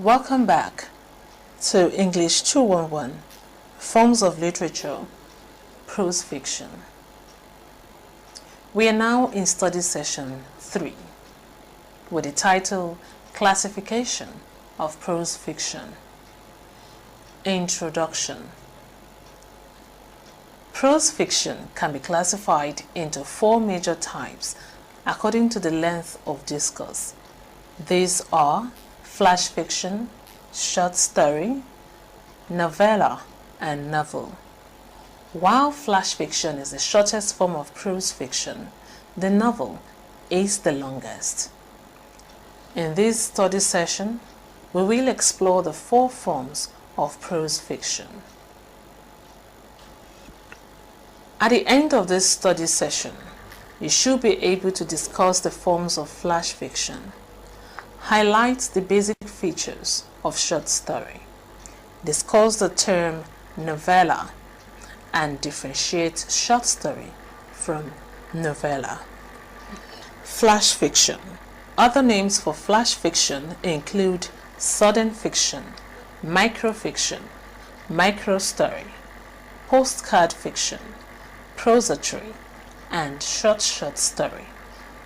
Welcome back to English 211, Forms of Literature, Prose Fiction. We are now in study session 3 with the title Classification of Prose Fiction. Introduction. Prose fiction can be classified into 4 major types according to the length of discourse. These are flash fiction, short story, novella, and novel. While flash fiction is the shortest form of prose fiction, the novel is the longest. In this study session, we will explore the 4 forms of prose fiction. At the end of this study session, you should be able to discuss the forms of flash fiction, highlight the basic features of short story, discuss the term novella, and differentiate short story from novella. Flash fiction. Other names for flash fiction include sudden fiction, microfiction, microstory, postcard fiction, prosody, and short story,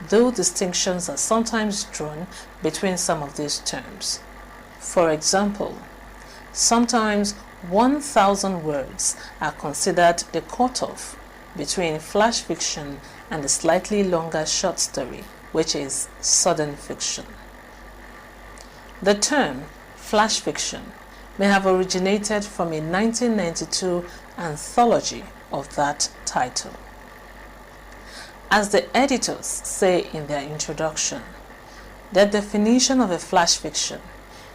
though distinctions are sometimes drawn between some of these terms. For example, sometimes 1,000 words are considered the cutoff between flash fiction and the slightly longer short story, which is sudden fiction. The term flash fiction may have originated from a 1992 anthology of that title. As the editors say in their introduction, the definition of a flash fiction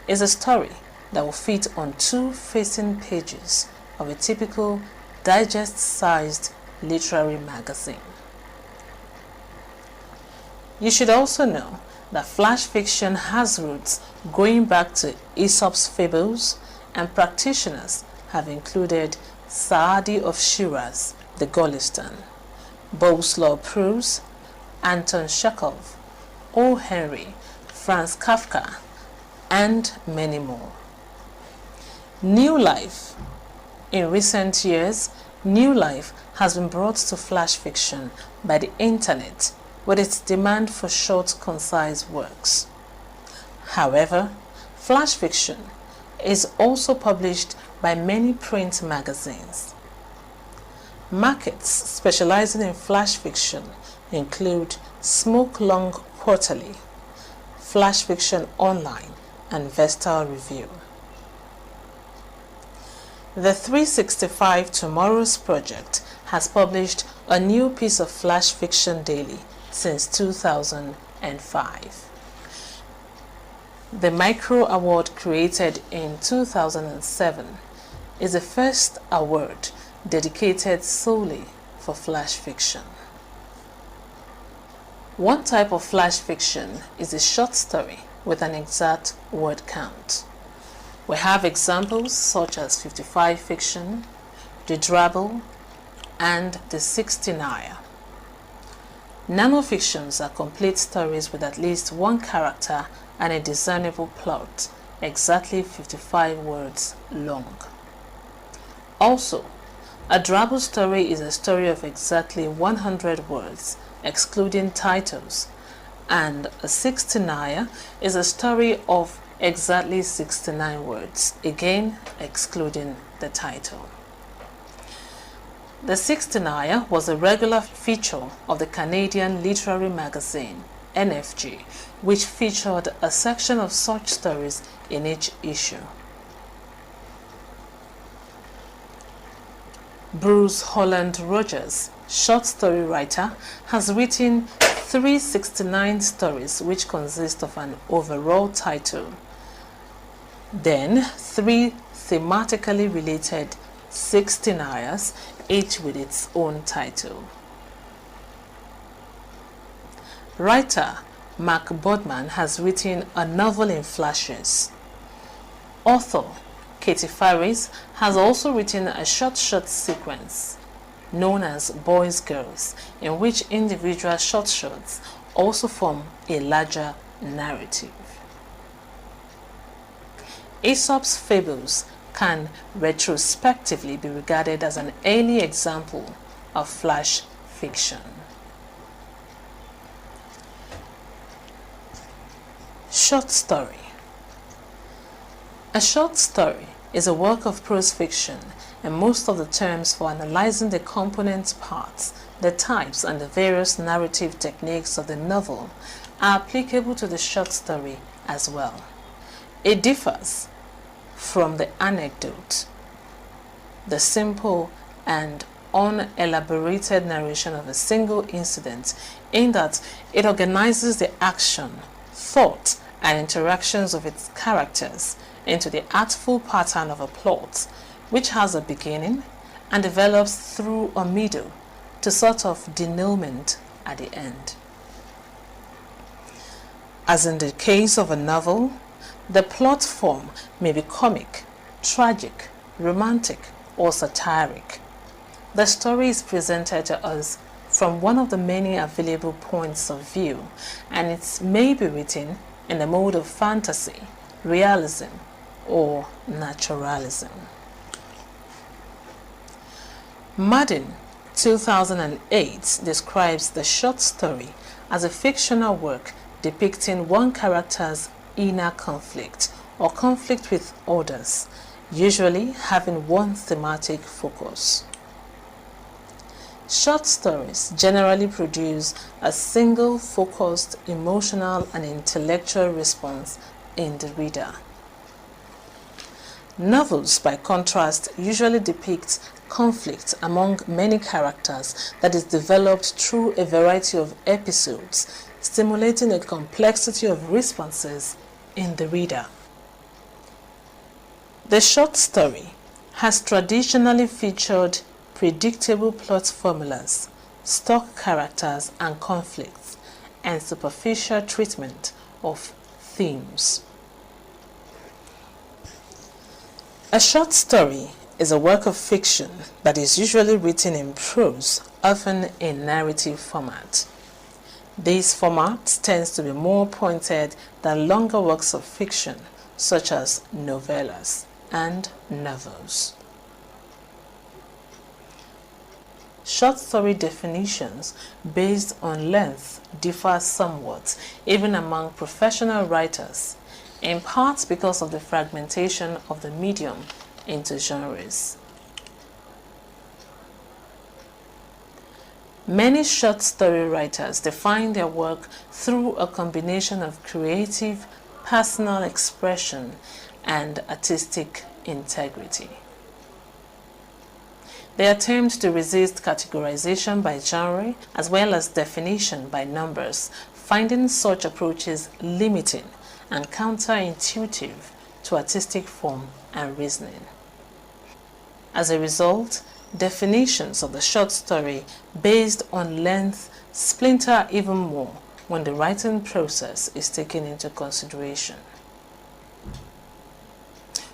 is a story that will fit on 2 facing pages of a typical digest-sized literary magazine. You should also know that flash fiction has roots going back to Aesop's fables, and practitioners have included Saadi of Shiraz, the Golistan, Boleslaw Prose, Anton Chekhov, O. Henry, Franz Kafka, and many more. New life. In recent years, new life has been brought to flash fiction by the internet with its demand for short, concise works. However, flash fiction is also published by many print magazines. Markets specializing in flash fiction include Smoke Long Quarterly, Flash Fiction Online, and Vestal Review. The 365 Tomorrows Project has published a new piece of flash fiction daily since 2005. The Micro Award, created in 2007, is the first award dedicated solely for flash fiction. One type of flash fiction is a short story with an exact word count. We have examples such as 55 Fiction, The Drabble, and The 69er. Nanofictions are complete stories with at least 1 character and a discernible plot, exactly 55 words long. Also, a Drabble story is a story of exactly 100 words, excluding titles, and a 69er is a story of exactly 69 words, again excluding the title. The 69er was a regular feature of the Canadian literary magazine, NFG, which featured a section of such stories in each issue. Bruce Holland Rogers, short story writer, has written 369 stories which consist of an overall title, then 3 thematically related 69ers, each with its own title. Writer Mark Bodman has written a novel in flashes. Author Katie Faris has also written a short sequence known as Boys Girls, in which individual shorts also form a larger narrative. Aesop's fables can retrospectively be regarded as an early example of flash fiction. Short story. A short story is a work of prose fiction, and most of the terms for analyzing the component parts, the types, and the various narrative techniques of the novel are applicable to the short story as well. It differs from the anecdote, the simple and unelaborated narration of a single incident, in that it organizes the action, thought, and interactions of its characters into the artful pattern of a plot, which has a beginning and develops through a middle to sort of denouement at the end. As in the case of a novel, the plot form may be comic, tragic, romantic, or satiric. The story is presented to us from one of the many available points of view, and it may be written in the mode of fantasy, realism, or naturalism. Madden 2008 describes the short story as a fictional work depicting one character's inner conflict or conflict with others, usually having one thematic focus. Short stories generally produce a single focused emotional and intellectual response in the reader. Novels, by contrast, usually depict conflict among many characters that is developed through a variety of episodes, stimulating a complexity of responses in the reader. The short story has traditionally featured predictable plot formulas, stock characters and conflicts, and superficial treatment of themes. A short story is a work of fiction that is usually written in prose, often in narrative format. This format tends to be more pointed than longer works of fiction, such as novellas and novels. Short story definitions based on length differ somewhat, even among professional writers, in part because of the fragmentation of the medium into genres. Many short story writers define their work through a combination of creative, personal expression and artistic integrity. They attempt to resist categorization by genre as well as definition by numbers, finding such approaches limiting and counterintuitive to artistic form and reasoning. As a result, definitions of the short story based on length splinter even more when the writing process is taken into consideration.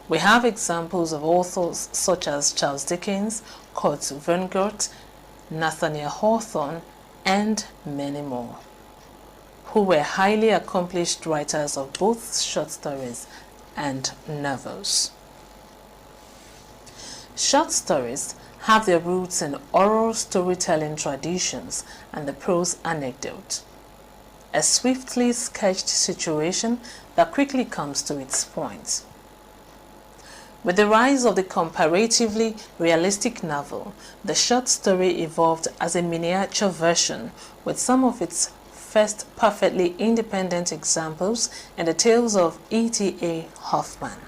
We have examples of authors such as Charles Dickens, Kurt Vonnegut, Nathaniel Hawthorne, and many more, who were highly accomplished writers of both short stories and novels. Short stories have their roots in oral storytelling traditions and the prose anecdote, a swiftly sketched situation that quickly comes to its point. With the rise of the comparatively realistic novel, the short story evolved as a miniature version, with some of its first perfectly independent examples in the tales of E.T.A. Hoffmann.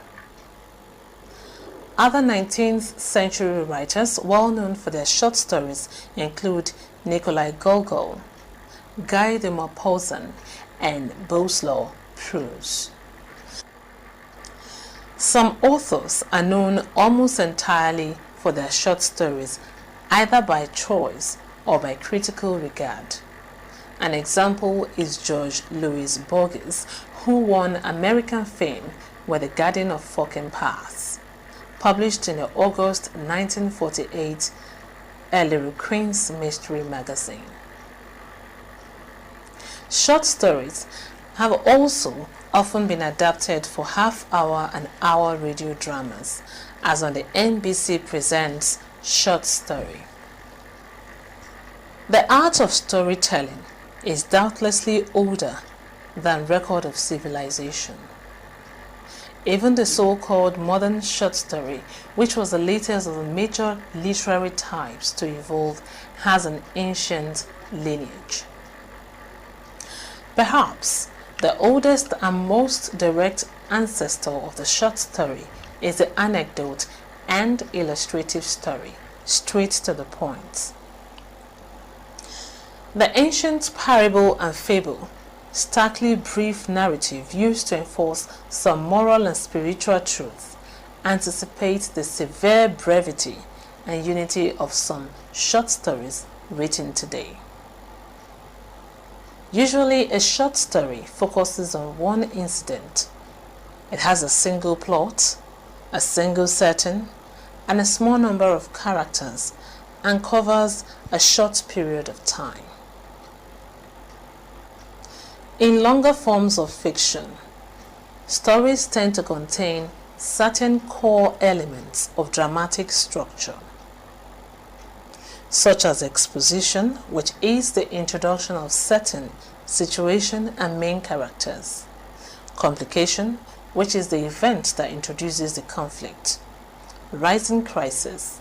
Other 19th century writers well known for their short stories include Nikolai Gogol, Guy de Maupassant, and Boleslaw Preuss. Some authors are known almost entirely for their short stories, either by choice or by critical regard. An example is George Louis Borges, who won American fame with The Garden of Forking Paths, published in the August 1948 Harlequin's Mystery magazine. Short stories have also often been adapted for half-hour and hour radio dramas, as on the NBC Presents Short Story. The art of storytelling is doubtlessly older than record of civilization. Even the so-called modern short story, which was the latest of the major literary types to evolve, has an ancient lineage. Perhaps the oldest and most direct ancestor of the short story is the anecdote and illustrative story, straight to the point. The ancient parable and fable, starkly brief narrative used to enforce some moral and spiritual truth, anticipates the severe brevity and unity of some short stories written today. Usually, a short story focuses on one incident. It has a single plot, a single setting, and a small number of characters, and covers a short period of time. In longer forms of fiction, stories tend to contain certain core elements of dramatic structure, such as exposition, which is the introduction of certain situation and main characters, complication, which is the event that introduces the conflict, rising crisis,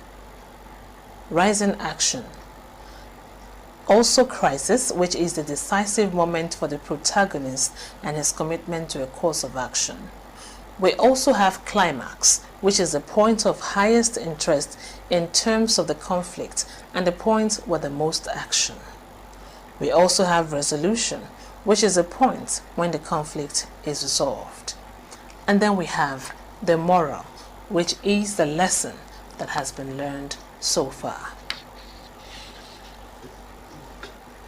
rising action, also crisis, which is the decisive moment for the protagonist and his commitment to a course of action. We also have climax, which is the point of highest interest in terms of the conflict and the point with the most action. We also have resolution, which is a point when the conflict is resolved. And then we have the moral, which is the lesson that has been learned so far.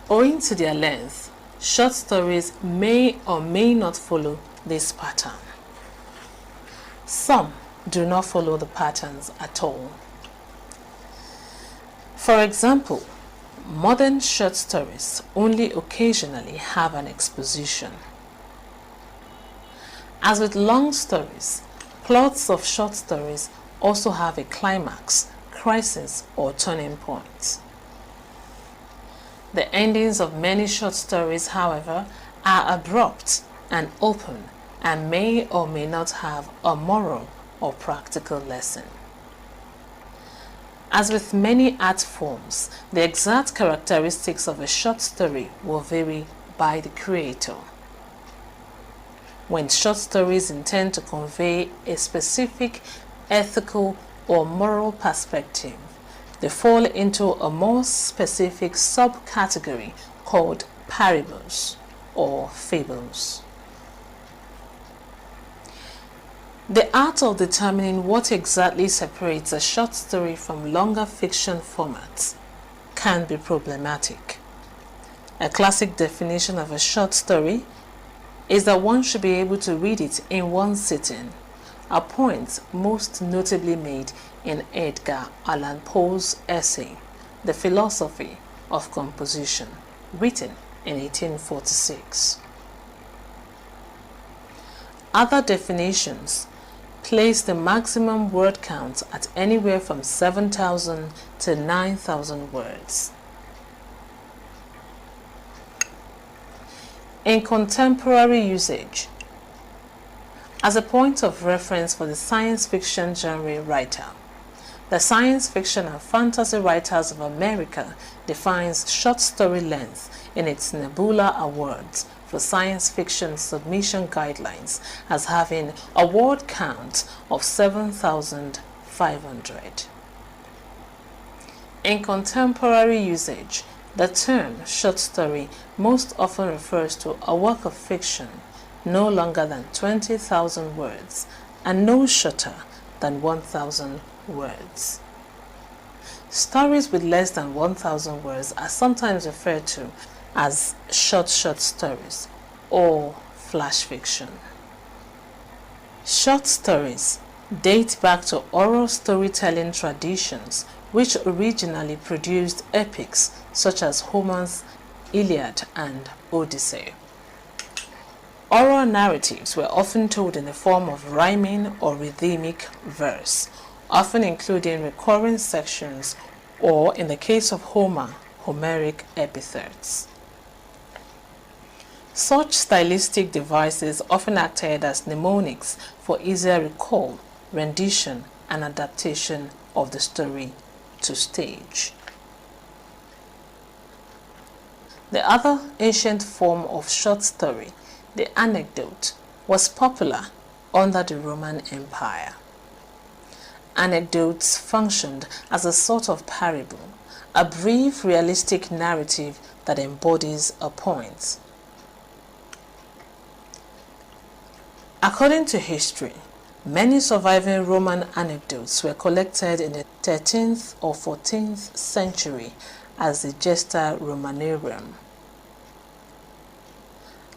Owing to their length, short stories may or may not follow this pattern. Some do not follow the patterns at all. For example, modern short stories only occasionally have an exposition. As with long stories, plots of short stories also have a climax, crisis, or turning point. The endings of many short stories, however, are abrupt and open and may or may not have a moral or practical lesson. As with many art forms, the exact characteristics of a short story will vary by the creator. When short stories intend to convey a specific ethical or moral perspective, they fall into a more specific subcategory called parables or fables. The art of determining what exactly separates a short story from longer fiction formats can be problematic. A classic definition of a short story is that one should be able to read it in one sitting, a point most notably made in Edgar Allan Poe's essay, The Philosophy of Composition, written in 1846. Other definitions place the maximum word count at anywhere from 7,000 to 9,000 words. In contemporary usage, as a point of reference for the science fiction genre writer, the Science Fiction and Fantasy Writers of America defines short story length in its Nebula Awards for Science Fiction Submission Guidelines as having a word count of 7,500. In contemporary usage, the term short story most often refers to a work of fiction no longer than 20,000 words and no shorter than 1,000 words. Stories with less than 1,000 words are sometimes referred to as short stories or flash fiction. Short stories date back to oral storytelling traditions which originally produced epics such as Homer's Iliad and Odyssey. Oral narratives were often told in the form of rhyming or rhythmic verse, often including recurring sections or, in the case of Homer, Homeric epithets. Such stylistic devices often acted as mnemonics for easier recall, rendition, and adaptation of the story to stage. The other ancient form of short story, the anecdote, was popular under the Roman Empire. Anecdotes functioned as a sort of parable, a brief realistic narrative that embodies a point. According to history, many surviving Roman anecdotes were collected in the 13th or 14th century as the Gesta Romanorum.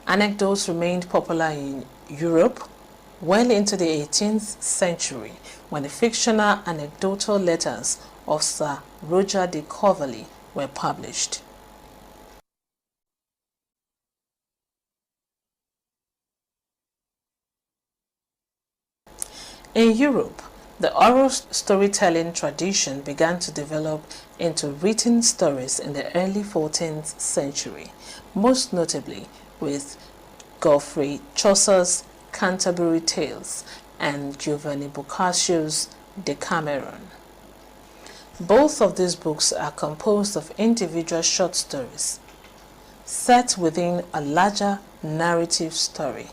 Anecdotes remained popular in Europe well into the 18th century when the fictional anecdotal letters of Sir Roger de Coverley were published. In Europe, the oral storytelling tradition began to develop into written stories in the early 14th century, most notably with Geoffrey Chaucer's Canterbury Tales and Giovanni Boccaccio's Decameron. Both of these books are composed of individual short stories, set within a larger narrative story,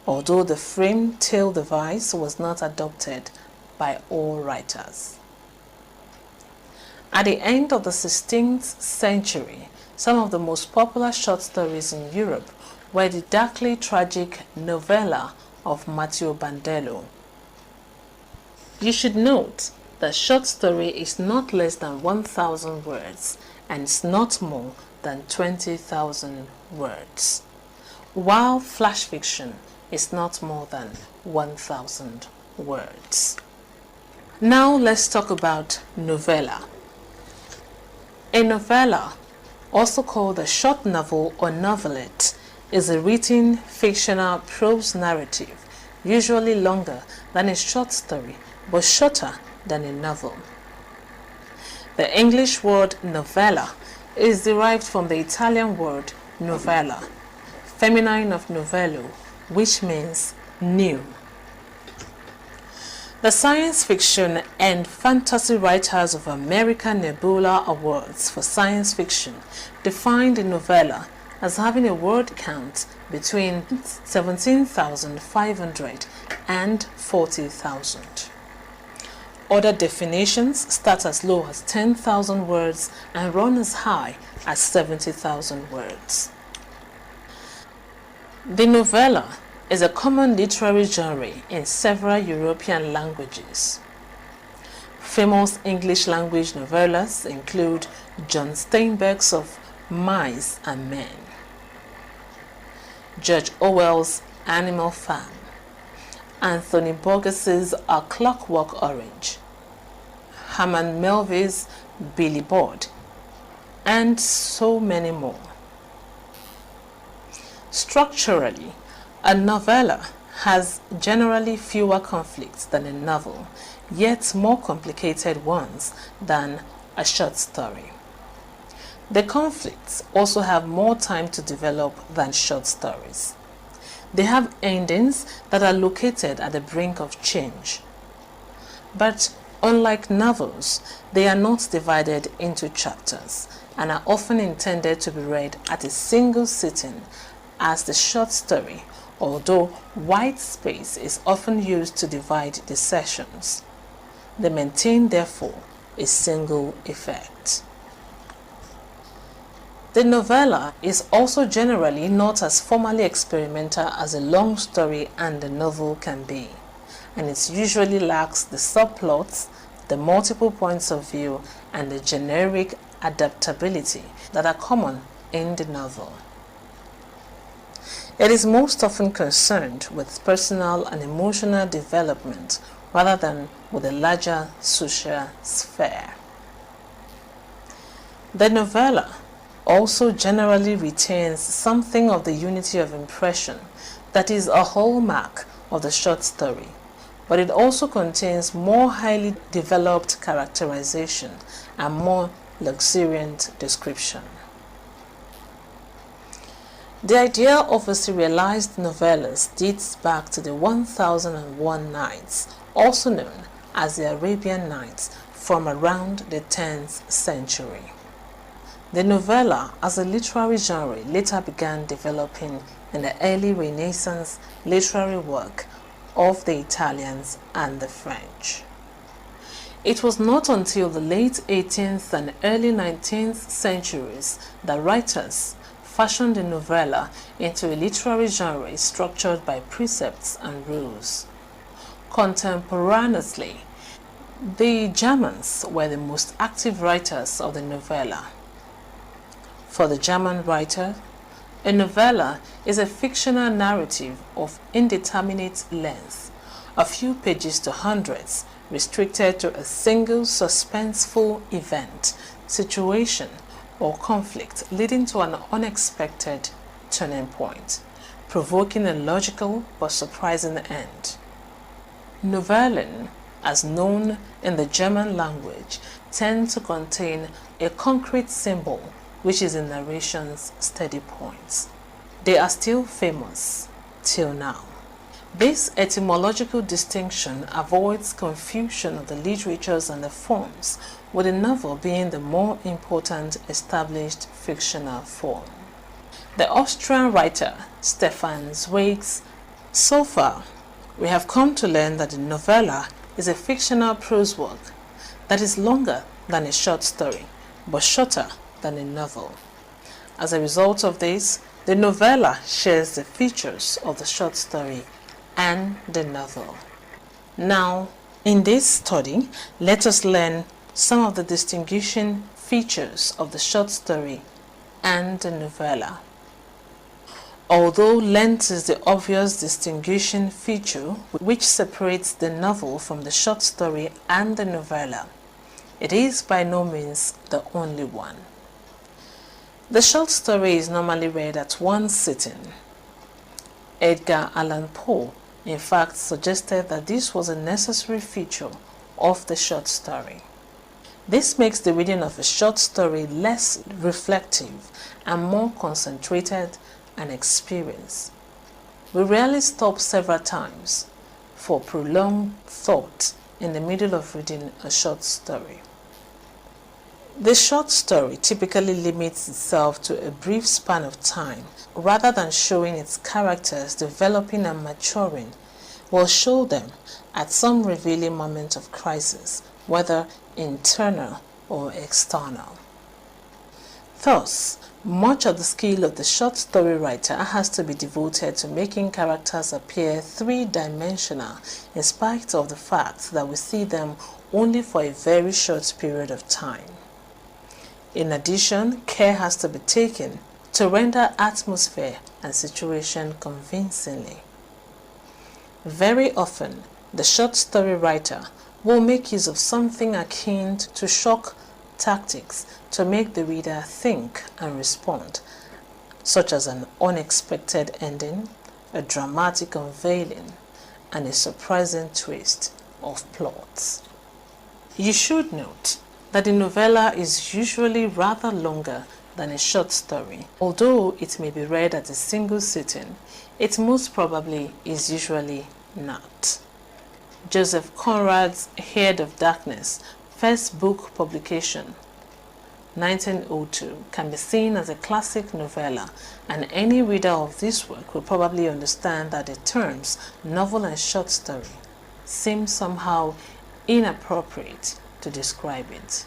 although the framed tale device was not adopted by all writers. At the end of the 16th century, some of the most popular short stories in Europe were the darkly tragic novella of Matteo Bandello. You should note that short story is not less than 1,000 words and is not more than 20,000 words, while flash fiction is not more than 1,000 words. Now let's talk about novella. A novella, also called a short novel or novelette, is a written fictional prose narrative, usually longer than a short story but shorter than a novel. The English word novella is derived from the Italian word novella, feminine of novello, which means new. The science fiction and fantasy writers of American Nebula Awards for science fiction defined a novella as having a word count between 17,500 and 40,000. Other definitions start as low as 10,000 words and run as high as 70,000 words. The novella is a common literary genre in several European languages. Famous English language novellas include John Steinbeck's of Mice and Men, George Orwell's Animal Farm, Anthony Burgess's A Clockwork Orange, Herman Melville's Billy Budd, and so many more. Structurally, a novella has generally fewer conflicts than a novel, yet more complicated ones than a short story. The conflicts also have more time to develop than short stories. They have endings that are located at the brink of change. But unlike novels, they are not divided into chapters and are often intended to be read at a single sitting as the short story, although white space is often used to divide the sessions. They maintain, therefore, a single effect. The novella is also generally not as formally experimental as a long story and a novel can be, and it usually lacks the subplots, the multiple points of view, and the generic adaptability that are common in the novel. It is most often concerned with personal and emotional development rather than with a larger social sphere. The novella also generally retains something of the unity of impression that is a hallmark of the short story, but it also contains more highly developed characterization and more luxuriant description. The idea of a serialized novellas dates back to the 1001 Nights, also known as the Arabian Nights, from around the 10th century. The novella as a literary genre later began developing in the early Renaissance literary work of the Italians and the French. It was not until the late 18th and early 19th centuries that writers fashioned the novella into a literary genre structured by precepts and rules. Contemporaneously, the Germans were the most active writers of the novella. For the German writer, a novella is a fictional narrative of indeterminate length, a few pages to hundreds, restricted to a single suspenseful event, situation, or conflict leading to an unexpected turning point, provoking a logical but surprising end. Novellen, as known in the German language, tend to contain a concrete symbol which is the narration's steady points. They are still famous till now. This etymological distinction avoids confusion of the literatures and the forms, with the novel being the more important established fictional form. The Austrian writer Stefan Zweig's. So far, we have come to learn that the novella is a fictional prose work that is longer than a short story, but shorter than a novel. As a result of this, the novella shares the features of the short story and the novel. Now, in this study, let us learn some of the distinguishing features of the short story and the novella. Although length is the obvious distinguishing feature which separates the novel from the short story and the novella, it is by no means the only one. The short story is normally read at one sitting. Edgar Allan Poe, in fact, suggested that this was a necessary feature of the short story. This makes the reading of a short story less reflective and more concentrated and experienced. We rarely stop several times for prolonged thought in the middle of reading a short story. The short story typically limits itself to a brief span of time rather than showing its characters developing and maturing, will show them at some revealing moment of crisis, whether internal or external. Thus, much of the skill of the short story writer has to be devoted to making characters appear three-dimensional in spite of the fact that we see them only for a very short period of time. In addition, care has to be taken to render atmosphere and situation convincingly. Very often, the short story writer will make use of something akin to shock tactics to make the reader think and respond, such as an unexpected ending, a dramatic unveiling, and a surprising twist of plots. You should note that the novella is usually rather longer than a short story. Although it may be read at a single sitting, it most probably is usually not. Joseph Conrad's Head of Darkness, first book publication, 1902, can be seen as a classic novella, and any reader of this work will probably understand that the terms novel and short story seem somehow inappropriate to describe it.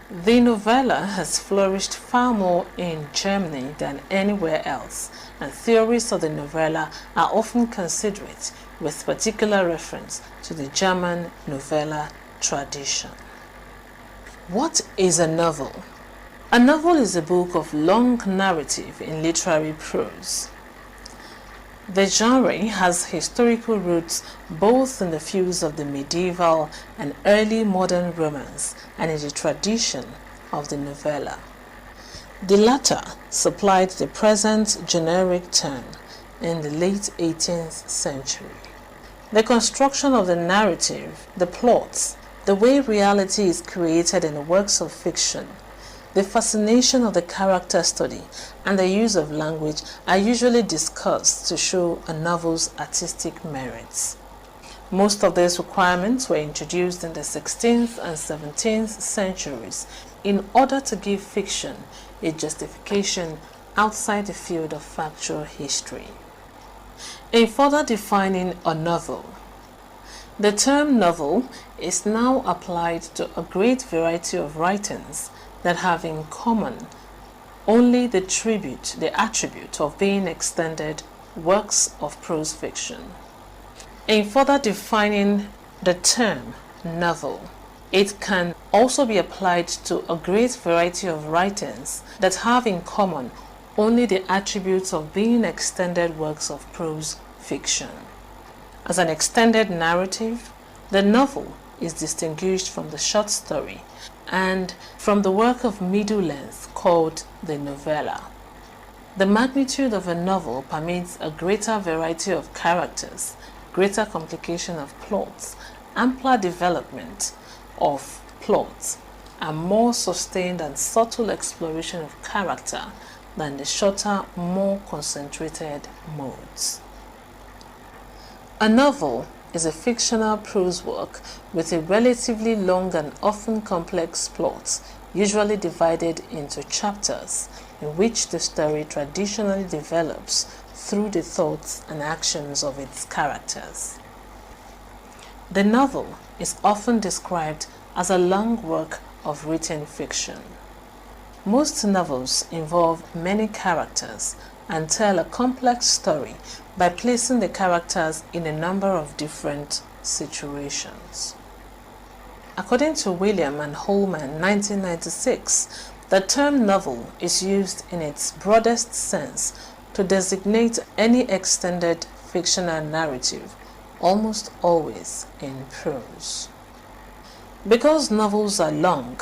The novella has flourished far more in Germany than anywhere else, and theories of the novella are often considered with particular reference to the German novella tradition. What is a novel? A novel is a book of long narrative in literary prose. The genre has historical roots both in the fields of the medieval and early modern romance and in the tradition of the novella. The latter supplied the present generic term in the late 18th century. The construction of the narrative, the plots, the way reality is created in works of fiction, the fascination of the character study, and the use of language are usually discussed to show a novel's artistic merits. Most of these requirements were introduced in the 16th and 17th centuries in order to give fiction a justification outside the field of factual history. In further defining a novel, the term novel is now applied to a great variety of writings that have in common only the attribute of being extended works of prose fiction. In further defining the term novel, it can also be applied to a great variety of writings that have in common only the attributes of being extended works of prose fiction. As an extended narrative, the novel is distinguished from the short story and from the work of middle length called the novella. The magnitude of a novel permits a greater variety of characters, greater complication of plots, ampler development of plots, and more sustained and subtle exploration of character than the shorter, more concentrated modes. A novel is a fictional prose work with a relatively long and often complex plot, usually divided into chapters, in which the story traditionally develops through the thoughts and actions of its characters. The novel is often described as a long work of written fiction. Most novels involve many characters and tell a complex story by placing the characters in a number of different situations. According to William and Holman, 1996, the term novel is used in its broadest sense to designate any extended fictional narrative, almost always in prose. Because novels are long,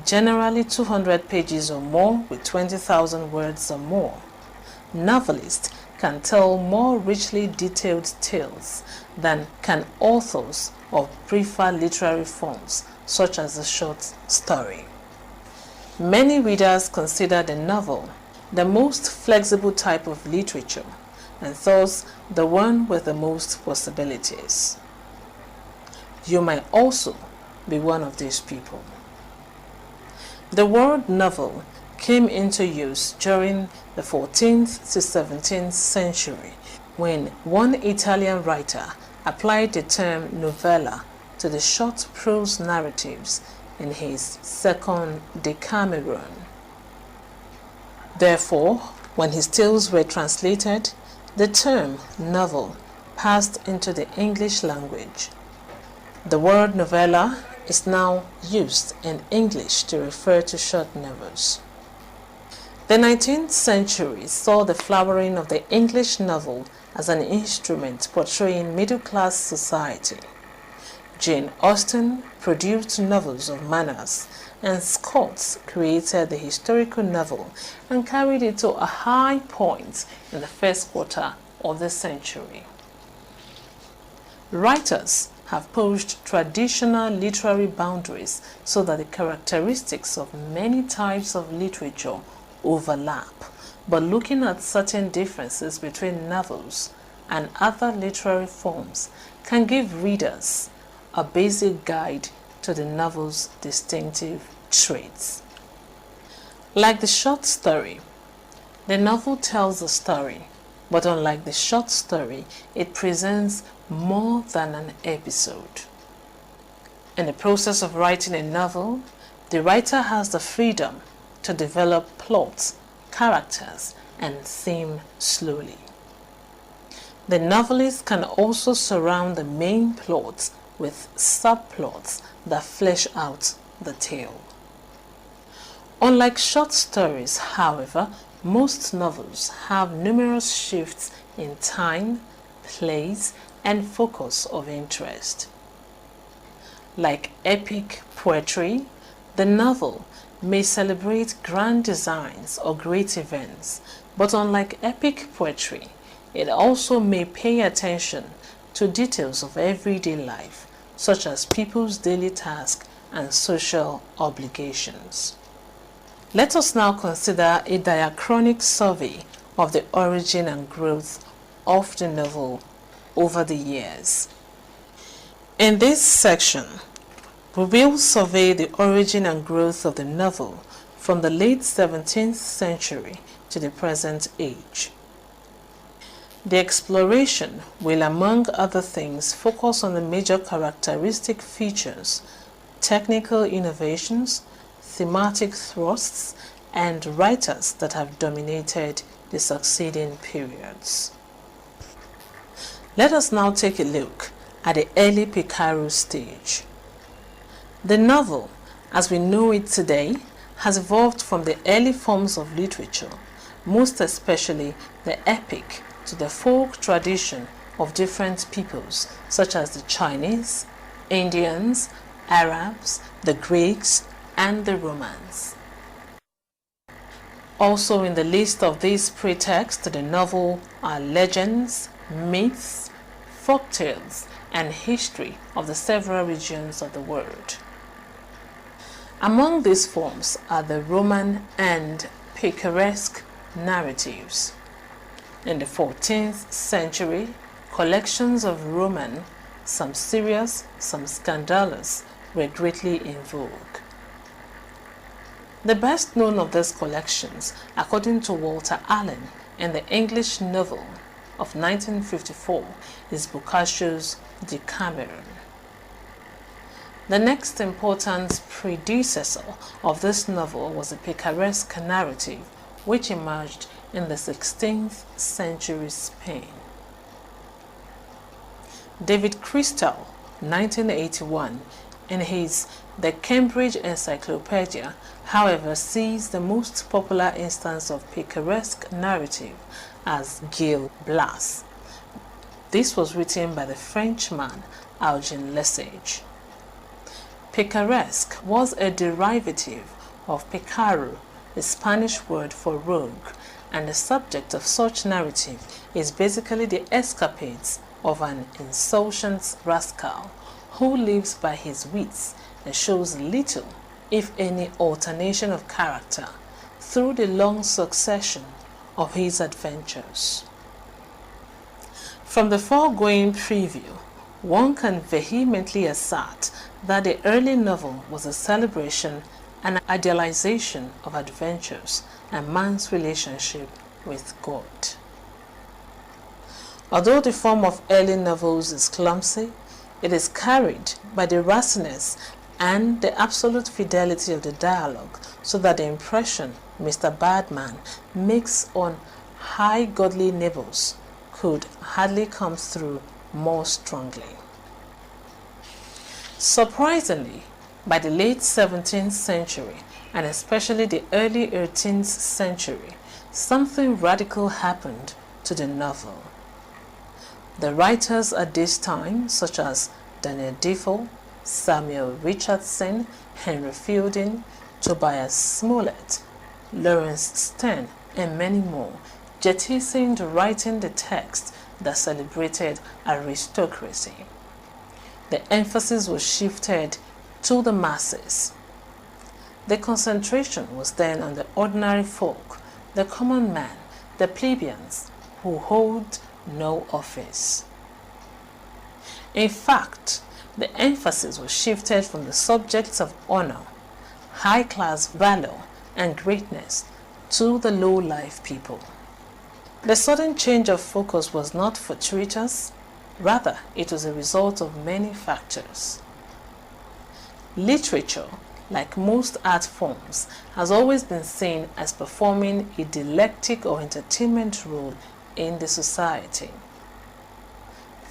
generally 200 pages or more with 20,000 words or more, novelists can tell more richly detailed tales than can authors of briefer literary forms such as a short story. Many readers consider the novel the most flexible type of literature and thus the one with the most possibilities. You might also be one of these people. The word novel came into use during the 14th to 17th century when one Italian writer applied the term novella to the short prose narratives in his second Decameron. Therefore, when his tales were translated, the term novel passed into the English language. The word novella is now used in English to refer to short novels. The 19th century saw the flowering of the English novel as an instrument portraying middle-class society. Jane Austen produced novels of manners, and Scott created the historical novel and carried it to a high point in the first quarter of the century. Writers have pushed traditional literary boundaries so that the characteristics of many types of literature overlap, but looking at certain differences between novels and other literary forms can give readers a basic guide to the novel's distinctive traits. Like the short story, the novel tells a story, but unlike the short story, it presents more than an episode. In the process of writing a novel, the writer has the freedom to develop plots, characters, and theme slowly. The novelist can also surround the main plot with subplots that flesh out the tale. Unlike short stories, however, most novels have numerous shifts in time, place, and focus of interest. Like epic poetry, The novel may celebrate grand designs or great events, but unlike epic poetry, it also may pay attention to details of everyday life, such as people's daily tasks and social obligations. Let us now consider a diachronic survey of the origin and growth of the novel over the years. In this section, we will survey the origin and growth of the novel from the late 17th century to the present age. The exploration will, among other things, focus on the major characteristic features, technical innovations, thematic thrusts, and writers that have dominated the succeeding periods. Let us now take a look at the early Picaro stage. The novel, as we know it today, has evolved from the early forms of literature, most especially the epic, to the folk tradition of different peoples such as the Chinese, Indians, Arabs, the Greeks, and the Romans. Also in the list of these pretexts to the novel are legends, myths, folktales, and history of the several regions of the world. Among these forms are the Roman and picaresque narratives. In the 14th century, collections of Roman, some serious, some scandalous, were greatly in vogue. The best known of these collections, according to Walter Allen in the English novel of 1954, is Boccaccio's Decameron. The next important predecessor of this novel was the picaresque narrative, which emerged in the 16th century Spain. David Crystal, 1981, in his The Cambridge Encyclopedia, however, sees the most popular instance of picaresque narrative as Gil Blas. This was written by the Frenchman Eugène Lesage. Picaresque was a derivative of picaro, the Spanish word for rogue, and the subject of such narrative is basically the escapades of an insouciant rascal who lives by his wits and shows little, if any, alternation of character through the long succession of his adventures. From the foregoing preview, one can vehemently assert that the early novel was a celebration and idealization of adventures and man's relationship with God. Although the form of early novels is clumsy, it is carried by the raciness and the absolute fidelity of the dialogue, so that the impression Mr. Badman makes on high godly neighbors could hardly come through more strongly. Surprisingly, by the late 17th century and especially the early 18th century, something radical happened to the novel. The writers at this time, such as Daniel Defoe, Samuel Richardson, Henry Fielding, Tobias Smollett, Lawrence Stern, and many more, jettisoned writing the text that celebrated aristocracy. The emphasis was shifted to the masses. The concentration was then on the ordinary folk, the common man, the plebeians, who hold no office. In fact, the emphasis was shifted from the subjects of honor, high-class valor, and greatness to the low-life people. The sudden change of focus was not fortuitous, rather it was a result of many factors. Literature, like most art forms, has always been seen as performing a dialectic or entertainment role in the society.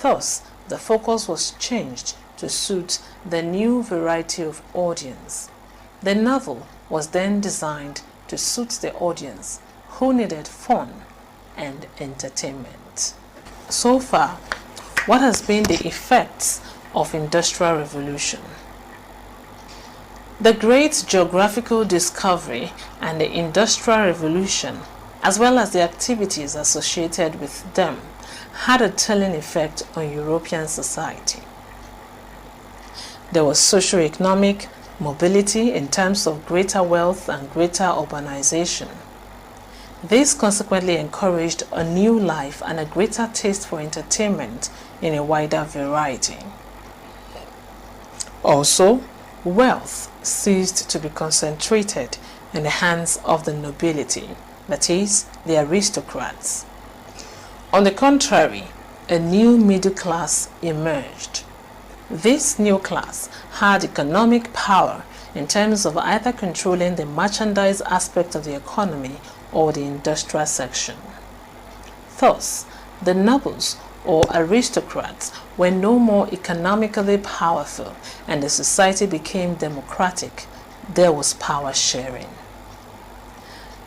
Thus, the focus was changed to suit the new variety of audience. The novel was then designed to suit the audience who needed fun and entertainment. So far, what has been the effects of Industrial Revolution? The great geographical discovery and the Industrial Revolution, as well as the activities associated with them, had a telling effect on European society. There was socio-economic mobility in terms of greater wealth and greater urbanization. This consequently encouraged a new life and a greater taste for entertainment in a wider variety. Also, wealth ceased to be concentrated in the hands of the nobility, that is, the aristocrats. On the contrary, a new middle class emerged. This new class had economic power in terms of either controlling the merchandise aspect of the economy or the industrial section. Thus, the nobles or aristocrats were no more economically powerful and the society became democratic. There was power sharing.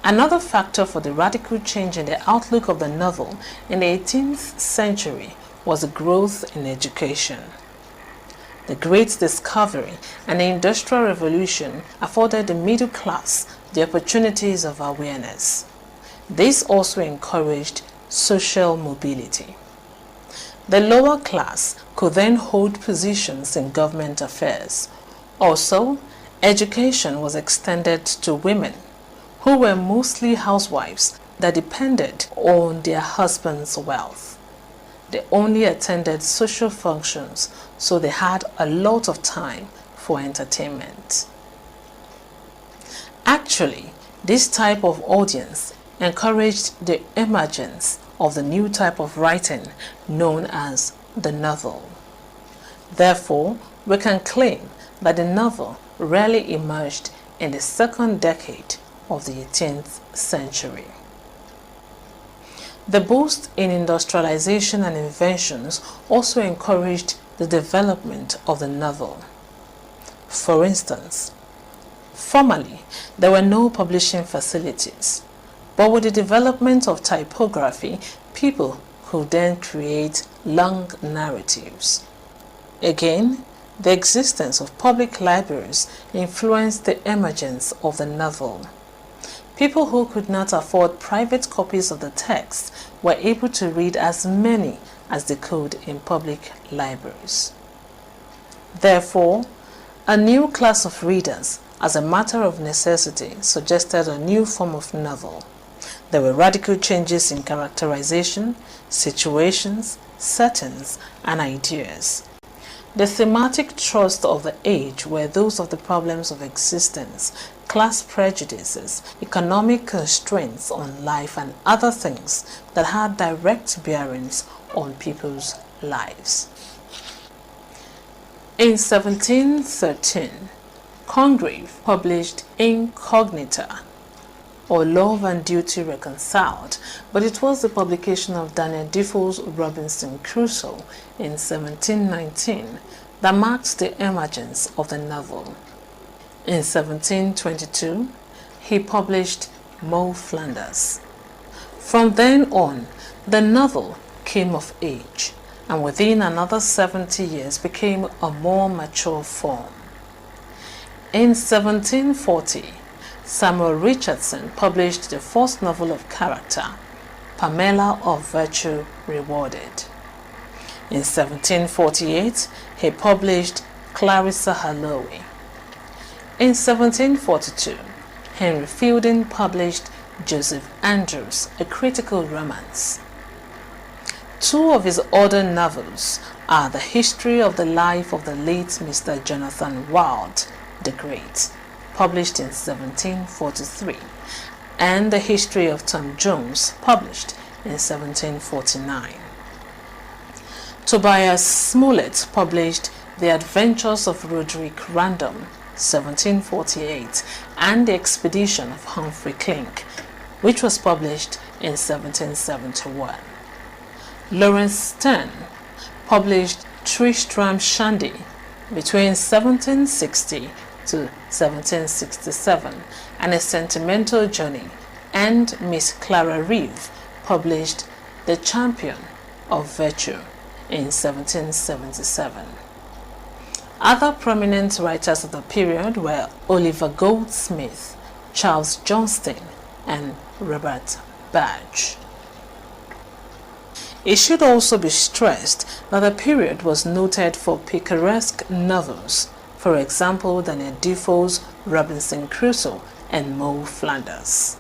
Another factor for the radical change in the outlook of the novel in the 18th century was the growth in education. The Great Discovery and the Industrial Revolution afforded the middle class the opportunities of awareness. This also encouraged social mobility. The lower class could then hold positions in government affairs. Also, education was extended to women, who were mostly housewives that depended on their husband's wealth. They only attended social functions, so they had a lot of time for entertainment. Actually, this type of audience encouraged the emergence of the new type of writing known as the novel. Therefore, we can claim that the novel really emerged in the second decade of the 18th century. The boost in industrialization and inventions also encouraged the development of the novel. For instance, formerly, there were no publishing facilities, but with the development of typography, people could then create long narratives. Again, the existence of public libraries influenced the emergence of the novel. People who could not afford private copies of the text were able to read as many as they could in public libraries. Therefore, a new class of readers, as a matter of necessity, suggested a new form of novel. There were radical changes in characterization, situations, settings, and ideas. The thematic thrust of the age were those of the problems of existence, class prejudices, economic constraints on life, and other things that had direct bearings on people's lives. In 1713, Congreve published Incognita, or Love and Duty Reconciled, but it was the publication of Daniel Defoe's Robinson Crusoe in 1719 that marked the emergence of the novel. In 1722, he published Moll Flanders. From then on, the novel came of age, and within another 70 years became a more mature form. In 1740, Samuel Richardson published the first novel of character, Pamela of Virtue Rewarded. In 1748, he published Clarissa Harlowe. In 1742, Henry Fielding published Joseph Andrews, a critical romance. Two of his other novels are The History of the Life of the late Mr. Jonathan Wild, the Great, published in 1743, and The History of Tom Jones, published in 1749. Tobias Smollett published The Adventures of Roderick Random, 1748, and The Expedition of Humphrey Clink, which was published in 1771. Lawrence Sterne published Tristram Shandy between 1760 to 1767, and A Sentimental Journey, and Miss Clara Reeve published The Champion of Virtue in 1777. Other prominent writers of the period were Oliver Goldsmith, Charles Johnston, and Robert Badge. It should also be stressed that the period was noted for picaresque novels, for example Daniel Defoe's Robinson Crusoe and Moll Flanders.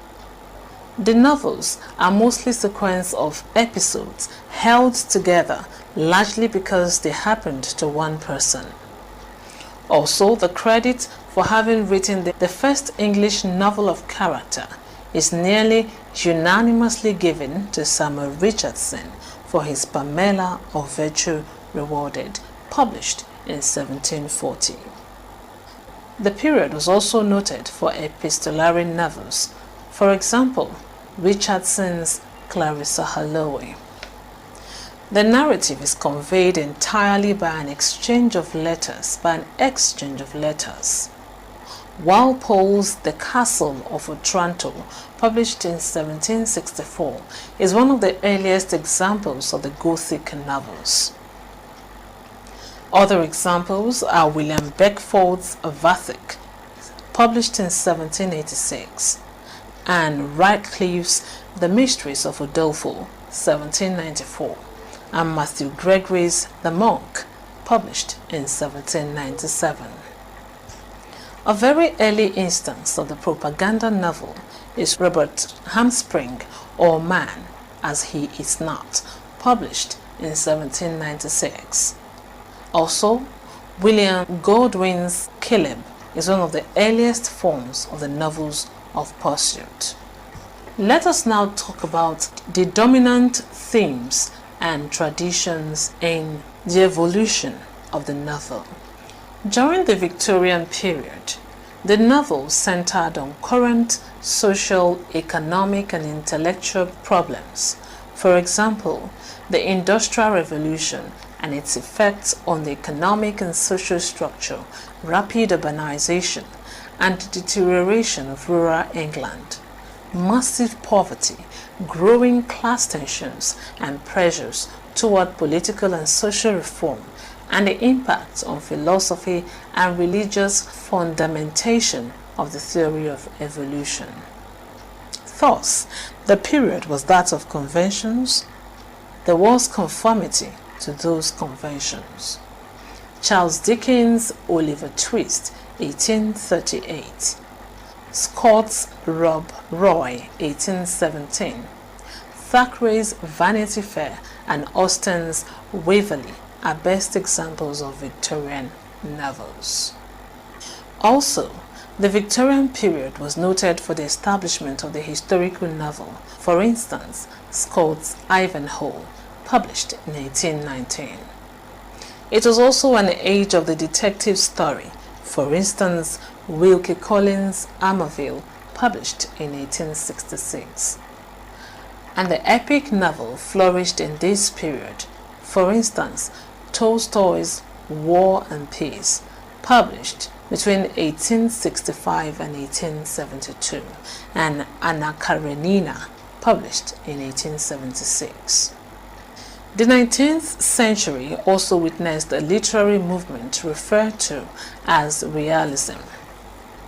The novels are mostly sequences of episodes held together largely because they happened to one person. Also, the credit for having written the first English novel of character is nearly unanimously given to Samuel Richardson for his Pamela of Virtue Rewarded, published in 1740. The period was also noted for epistolary novels, for example, Richardson's Clarissa Holloway. The narrative is conveyed entirely by an exchange of letters, Walpole's The Castle of Otranto, published in 1764, is one of the earliest examples of the Gothic novels. Other examples are William Beckford's Vathek, published in 1786, and Radcliffe's The Mysteries of Udolpho, 1794, and Matthew Gregory's The Monk, published in 1797. A very early instance of the propaganda novel is Robert Hamspring, or Man, as He Is Not, published in 1796. Also, William Godwin's Caleb is one of the earliest forms of the novels of pursuit. Let us now talk about the dominant themes and traditions in the evolution of the novel. During the Victorian period, the novel centered on current social, economic, and intellectual problems. For example, the Industrial Revolution and its effects on the economic and social structure, rapid urbanization, and deterioration of rural England, massive poverty, growing class tensions, and pressures toward political and social reform, and the impact on philosophy and religious fundamentation of the theory of evolution. Thus, the period was that of conventions. There was conformity to those conventions. Charles Dickens' Oliver Twist, 1838. Scott's Rob Roy, 1817. Thackeray's Vanity Fair and Austen's Waverley are best examples of Victorian novels. Also, the Victorian period was noted for the establishment of the historical novel. For instance, Scott's Ivanhoe, published in 1819. It was also an age of the detective story. For instance, Wilkie Collins' Amerville, published in 1866. And the epic novel flourished in this period. For instance, Tolstoy's War and Peace, published between 1865 and 1872, and Anna Karenina, published in 1876. The 19th century also witnessed a literary movement referred to as realism.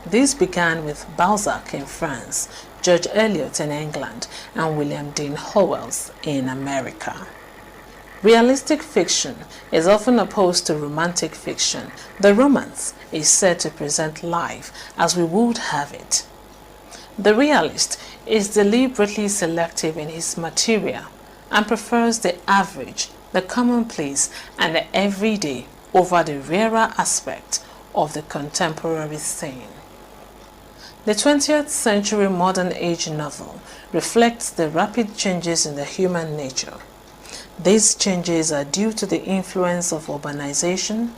This began with Balzac in France, George Eliot in England, and William Dean Howells in America. Realistic fiction is often opposed to romantic fiction. The romance is said to present life as we would have it. The realist is deliberately selective in his material and prefers the average, the commonplace, and the everyday over the rarer aspect of the contemporary scene. The 20th century modern age novel reflects the rapid changes in the human nature. These changes are due to the influence of urbanization,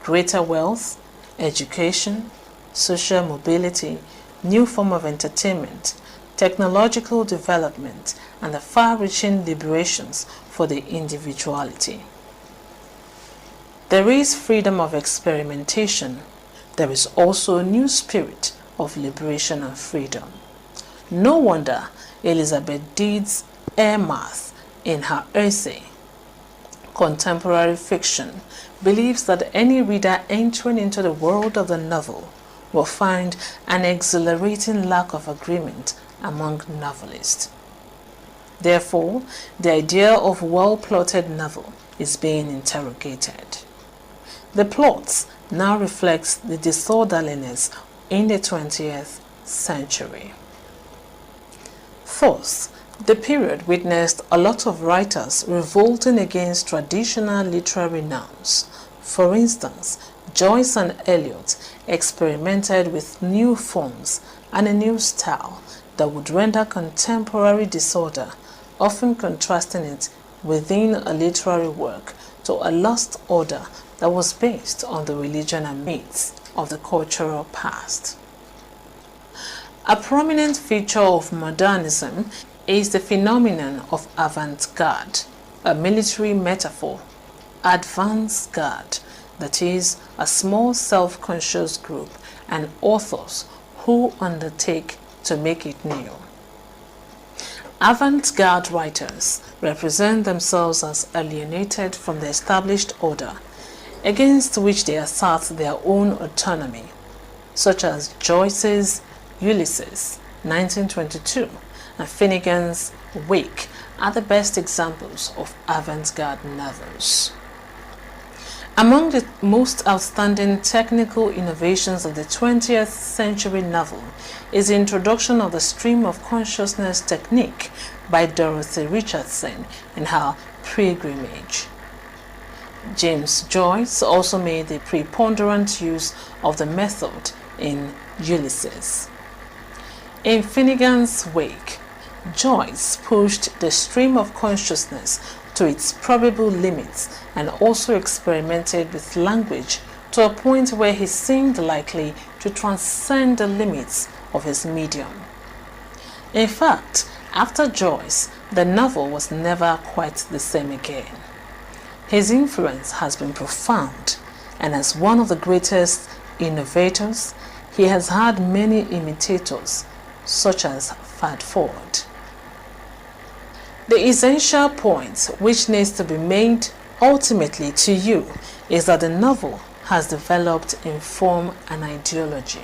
greater wealth, education, social mobility, new form of entertainment, technological development, and the far-reaching liberations for the individuality. There is freedom of experimentation. There is also a new spirit of liberation and freedom. No wonder Elizabeth Deed's Airmath, in her essay, contemporary fiction believes that any reader entering into the world of the novel will find an exhilarating lack of agreement among novelists. Therefore, the idea of well-plotted novel is being interrogated. The plots now reflects the disorderliness in the 20th century. Fourth, the period witnessed a lot of writers revolting against traditional literary norms. For instance, Joyce and Eliot experimented with new forms and a new style that would render contemporary disorder, often contrasting it within a literary work to a lost order that was based on the religion and myths of the cultural past. A prominent feature of modernism is the phenomenon of avant-garde, a military metaphor. Advance-garde, that is, a small self-conscious group and authors who undertake to make it new. Avant-garde writers represent themselves as alienated from the established order, against which they assert their own autonomy, such as Joyce's Ulysses, 1922, and Finnegan's Wake are the best examples of avant-garde novels. Among the most outstanding technical innovations of the 20th century novel is the introduction of the stream of consciousness technique by Dorothy Richardson in her Pilgrimage. James Joyce also made the preponderant use of the method in Ulysses. In Finnegan's Wake, Joyce pushed the stream of consciousness to its probable limits and also experimented with language to a point where he seemed likely to transcend the limits of his medium. In fact, after Joyce, the novel was never quite the same again. His influence has been profound, and as one of the greatest innovators, he has had many imitators, such as Fadford. The essential point which needs to be made ultimately to you is that the novel has developed in form and ideology.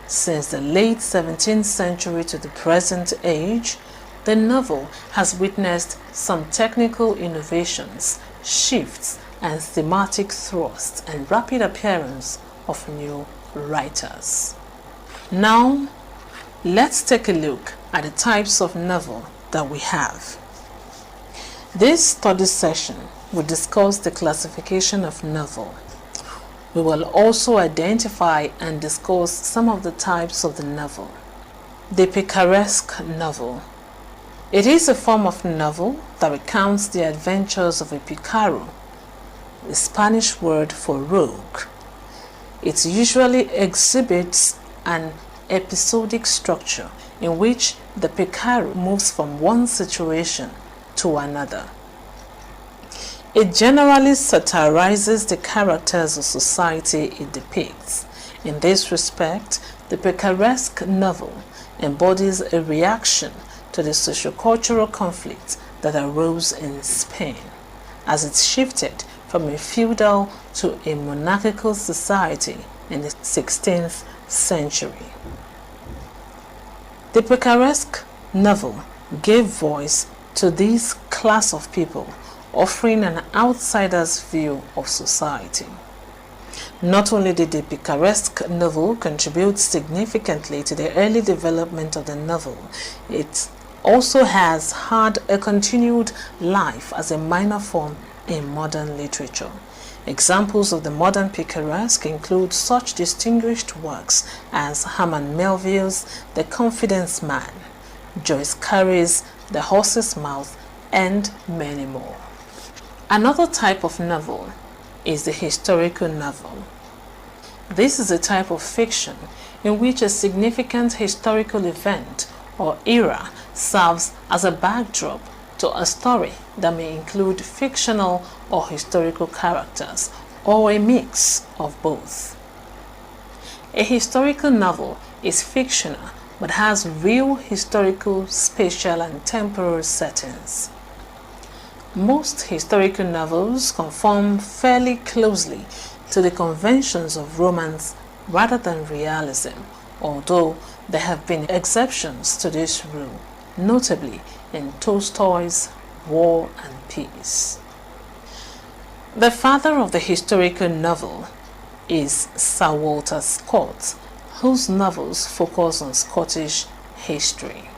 Since the late 17th century to the present age, the novel has witnessed some technical innovations, shifts, and thematic thrusts and rapid appearance of new writers. Now, let's take a look at the types of novel that we have. This study session will discuss the classification of novel. We will also identify and discuss some of the types of the novel. The picaresque novel. It is a form of novel that recounts the adventures of a picaro, the Spanish word for rogue. It usually exhibits an episodic structure in which the picaro moves from one situation to another. It generally satirizes the characters of society it depicts. In this respect, the picaresque novel embodies a reaction to the sociocultural conflict that arose in Spain as it shifted from a feudal to a monarchical society in the 16th century. The picaresque novel gave voice to this class of people, offering an outsider's view of society. Not only did the picaresque novel contribute significantly to the early development of the novel, it also has had a continued life as a minor form in modern literature. Examples of the modern picaresque include such distinguished works as Herman Melville's The Confidence Man, Joyce Carey's The Horse's Mouth, and many more. Another type of novel is the historical novel. This is a type of fiction in which a significant historical event or era serves as a backdrop to a story that may include fictional or historical characters, or a mix of both. A historical novel is fictional but has real historical, spatial, and temporal settings. Most historical novels conform fairly closely to the conventions of romance rather than realism, although there have been exceptions to this rule, notably in Tolstoy's War and Peace. The father of the historical novel is Sir Walter Scott, whose novels focus on Scottish history.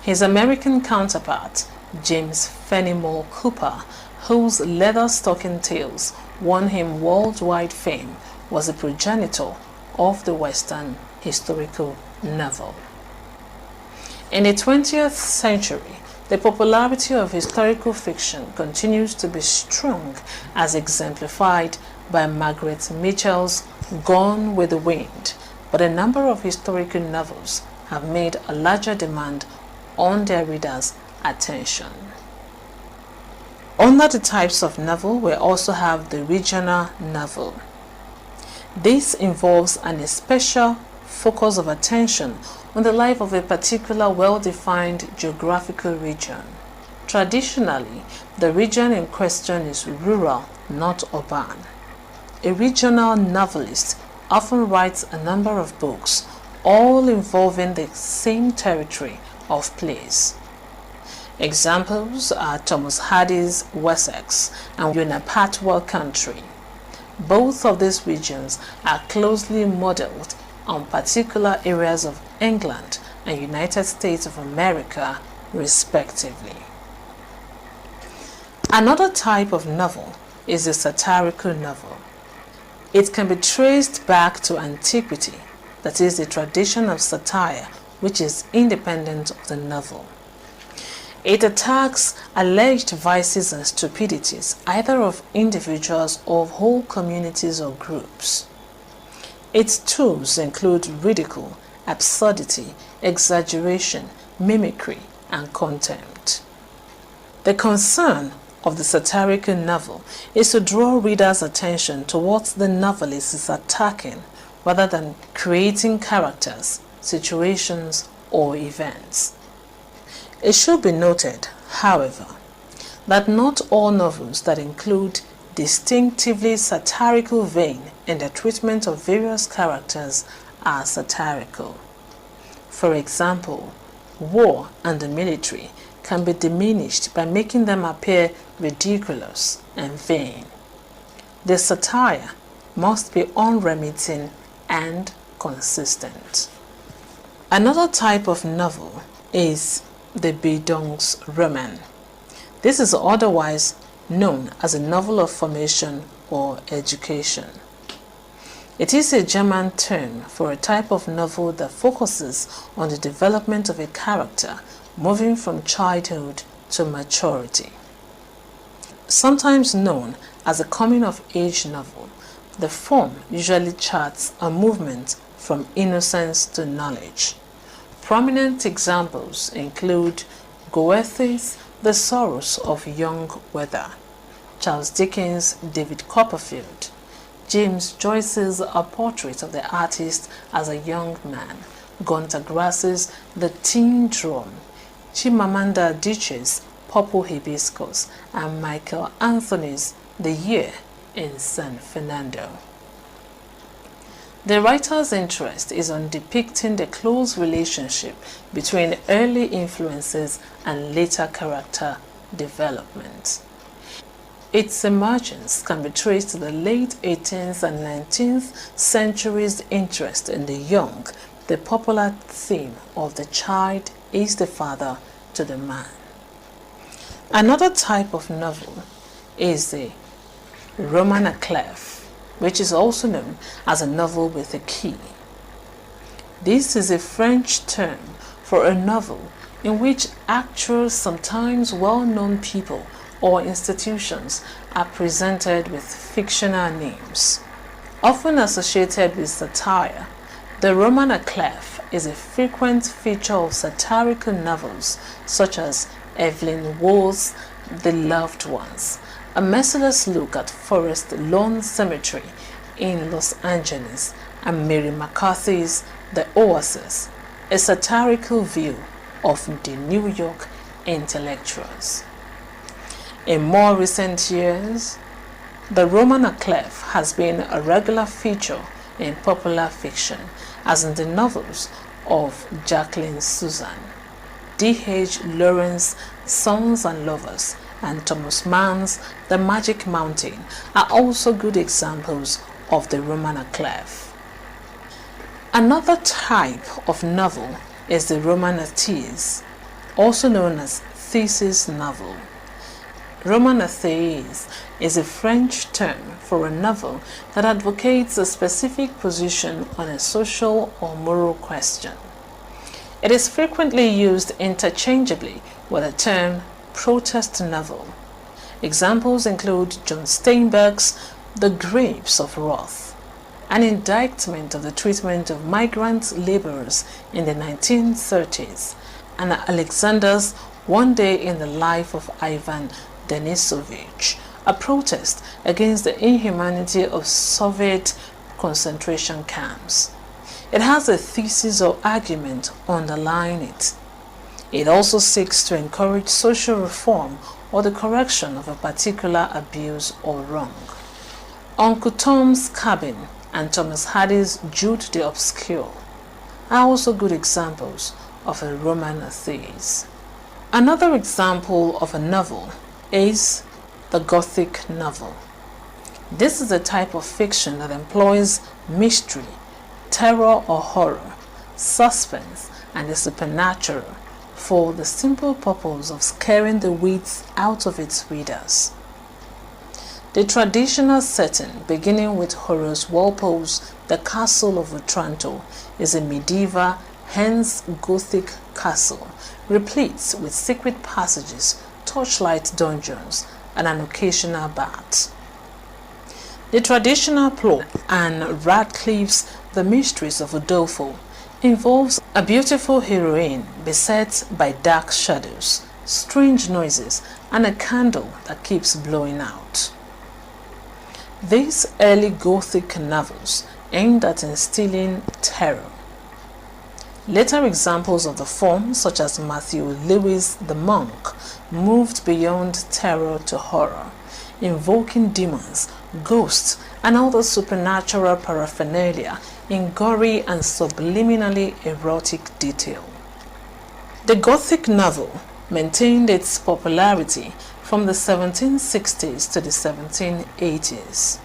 His American counterpart, James Fenimore Cooper, whose Leatherstocking Tales won him worldwide fame, was a progenitor of the Western historical novel. In the 20th century, the popularity of historical fiction continues to be strong, as exemplified by Margaret Mitchell's Gone with the Wind, but a number of historical novels have made a larger demand on their readers' attention. Under the types of novel, we also have the regional novel. This involves an especial focus of attention on the life of a particular well-defined geographical region. Traditionally, the region in question is rural, not urban. A regional novelist often writes a number of books, all involving the same territory of place. Examples are Thomas Hardy's Wessex and Unapatwa Country. Both of these regions are closely modeled on particular areas of England and United States of America, respectively. Another type of novel is a satirical novel. It can be traced back to antiquity, that is, the tradition of satire, which is independent of the novel. It attacks alleged vices and stupidities, either of individuals or of whole communities or groups. Its tools include ridicule, absurdity, exaggeration, mimicry, and contempt. The concern of the satirical novel is to draw readers' attention to what the novelist is attacking, rather than creating characters, situations, or events. It should be noted, however, that not all novels that include distinctively satirical vein in the treatment of various characters are satirical. For example, war and the military can be diminished by making them appear ridiculous and vain. The satire must be unremitting and consistent. Another type of novel is the Bildungsroman. This is otherwise known as a novel of formation or education. It is a German term for a type of novel that focuses on the development of a character moving from childhood to maturity. Sometimes known as a coming-of-age novel, the form usually charts a movement from innocence to knowledge. Prominent examples include Goethe's The Sorrows of Young Werther, Charles Dickens' David Copperfield, James Joyce's A Portrait of the Artist as a Young Man, Gunter Grass's The Tin Drum, Chimamanda Adichie's Purple Hibiscus, and Michael Anthony's The Year in San Fernando. The writer's interest is on depicting the close relationship between early influences and later character development. Its emergence can be traced to the late 18th and 19th centuries' interest in the young, the popular theme of the child is the father to the man. Another type of novel is the roman à clef, which is also known as a novel with a key. This is a French term for a novel in which actual, sometimes well-known people or institutions are presented with fictional names. Often associated with satire, the roman à clef is a frequent feature of satirical novels such as Evelyn Waugh's The Loved Ones, a merciless look at Forest Lawn Cemetery in Los Angeles, and Mary McCarthy's The Oasis, a satirical view of the New York intellectuals. In more recent years, the Roman à clef has been a regular feature in popular fiction, as in the novels of Jacqueline Susann, D.H. Lawrence, Sons and Lovers, and Thomas Mann's The Magic Mountain are also good examples of the Roman à clef. Another type of novel is the roman à thèse, also known as thesis novel. Roman à thèse is a French term for a novel that advocates a specific position on a social or moral question. It is frequently used interchangeably with the term protest novel. Examples include John Steinbeck's The Grapes of Wrath, an indictment of the treatment of migrant laborers in the 1930s, and Alexander's One Day in the Life of Ivan Denisovich, a protest against the inhumanity of Soviet concentration camps. It has a thesis or argument underlying it. It also seeks to encourage social reform or the correction of a particular abuse or wrong. Uncle Tom's Cabin and Thomas Hardy's Jude the Obscure are also good examples of a roman à thèse. Another example of a novel is the Gothic novel. This is a type of fiction that employs mystery, terror or horror, suspense, and the supernatural for the simple purpose of scaring the wits out of its readers. The traditional setting, beginning with Horace Walpole's The Castle of Otranto, is a medieval, hence Gothic castle, replete with secret passages, torchlight dungeons, and an occasional bat. The traditional plot, Anne Radcliffe's The Mysteries of Udolpho, involves a beautiful heroine beset by dark shadows, strange noises, and a candle that keeps blowing out. These early Gothic novels aimed at instilling terror. Later examples of the form, such as Matthew Lewis' The Monk, moved beyond terror to horror, invoking demons, ghosts, and other supernatural paraphernalia in gory and subliminally erotic detail. The Gothic novel maintained its popularity from the 1760s to the 1780s.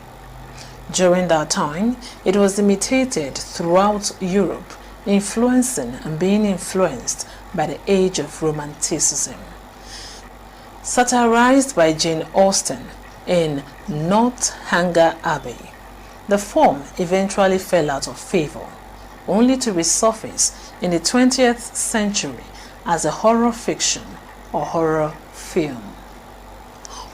During that time, it was imitated throughout Europe, influencing and being influenced by the age of Romanticism. Satirized by Jane Austen in Northanger Abbey, the form eventually fell out of favor, only to resurface in the 20th century as a horror fiction or horror film.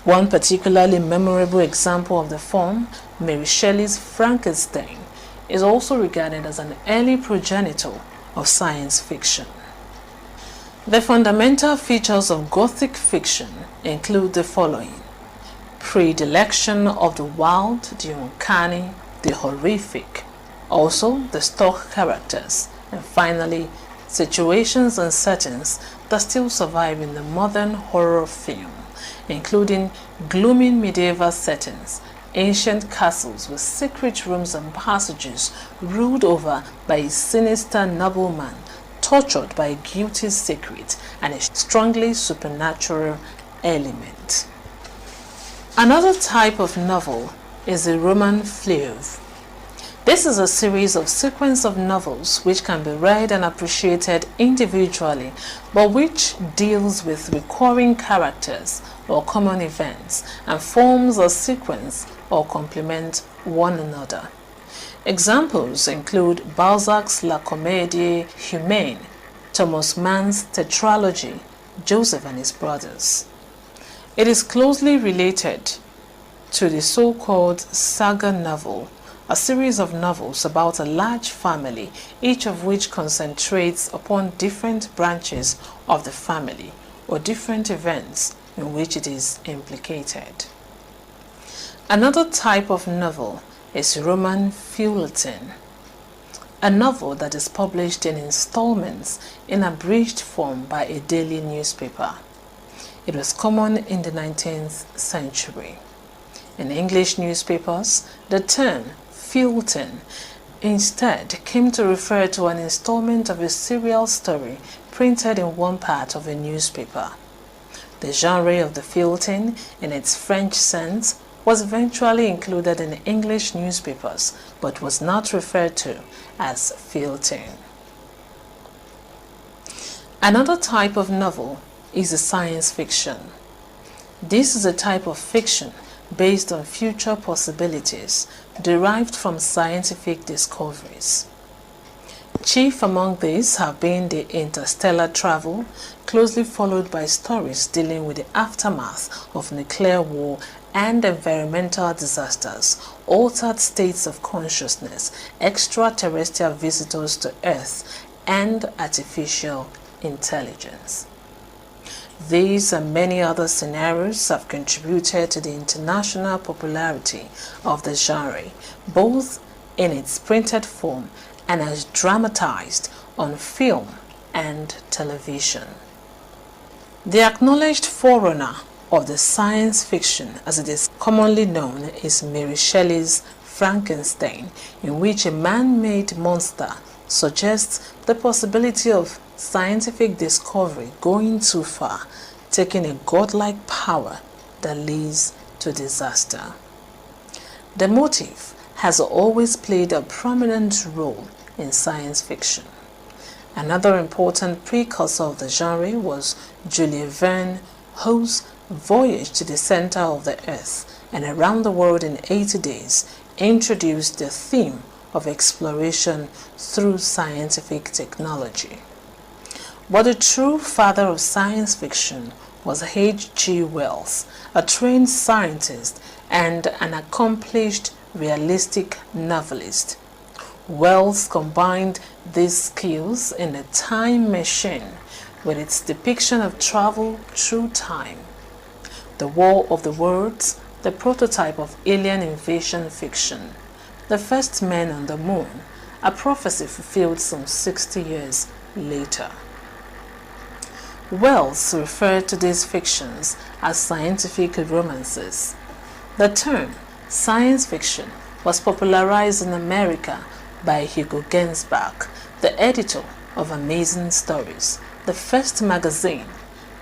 One particularly memorable example of the form, Mary Shelley's Frankenstein, is also regarded as an early progenitor of science fiction. The fundamental features of Gothic fiction include the following: predilection of the wild, the uncanny, the horrific, also the stock characters, and finally, situations and settings that still survive in the modern horror film, including gloomy medieval settings, ancient castles with secret rooms and passages ruled over by a sinister nobleman tortured by a guilty secret, and a strongly supernatural element. Another type of novel is a roman fleuve. This is a series of sequence of novels which can be read and appreciated individually, but which deals with recurring characters or common events and forms a sequence or complement one another. Examples include Balzac's La Comédie Humaine, Thomas Mann's tetralogy, Joseph and His Brothers. It is closely related to the so-called saga novel, a series of novels about a large family, each of which concentrates upon different branches of the family or different events in which it is implicated. Another type of novel is roman feuilleton, a novel that is published in installments in abridged form by a daily newspaper. It was common in the 19th century. In English newspapers, the term feuilleton instead came to refer to an installment of a serial story printed in one part of a newspaper. The genre of the feuilleton, in its French sense, was eventually included in English newspapers, but was not referred to as feuilleton. Another type of novel is a science fiction. This is a type of fiction based on future possibilities derived from scientific discoveries. Chief among these have been the interstellar travel, closely followed by stories dealing with the aftermath of nuclear war and environmental disasters, altered states of consciousness, extraterrestrial visitors to Earth, and artificial intelligence. These and many other scenarios have contributed to the international popularity of the genre, both in its printed form and as dramatized on film and television. The acknowledged forerunner of the science fiction, as it is commonly known, is Mary Shelley's Frankenstein, in which a man-made monster suggests the possibility of scientific discovery going too far, taking a godlike power that leads to disaster. The motive has always played a prominent role in science fiction. Another important precursor of the genre was Jules Verne, whose Voyage to the Center of the Earth and Around the World in 80 Days introduced the theme of exploration through scientific technology. But the true father of science fiction was H.G. Wells, a trained scientist and an accomplished realistic novelist. Wells combined these skills in The Time Machine with its depiction of travel through time. The War of the Worlds, the prototype of alien invasion fiction. The First Men on the Moon, a prophecy fulfilled some 60 years later. Wells referred to these fictions as scientific romances. The term science fiction was popularized in America by Hugo Gernsback, the editor of Amazing Stories, the first magazine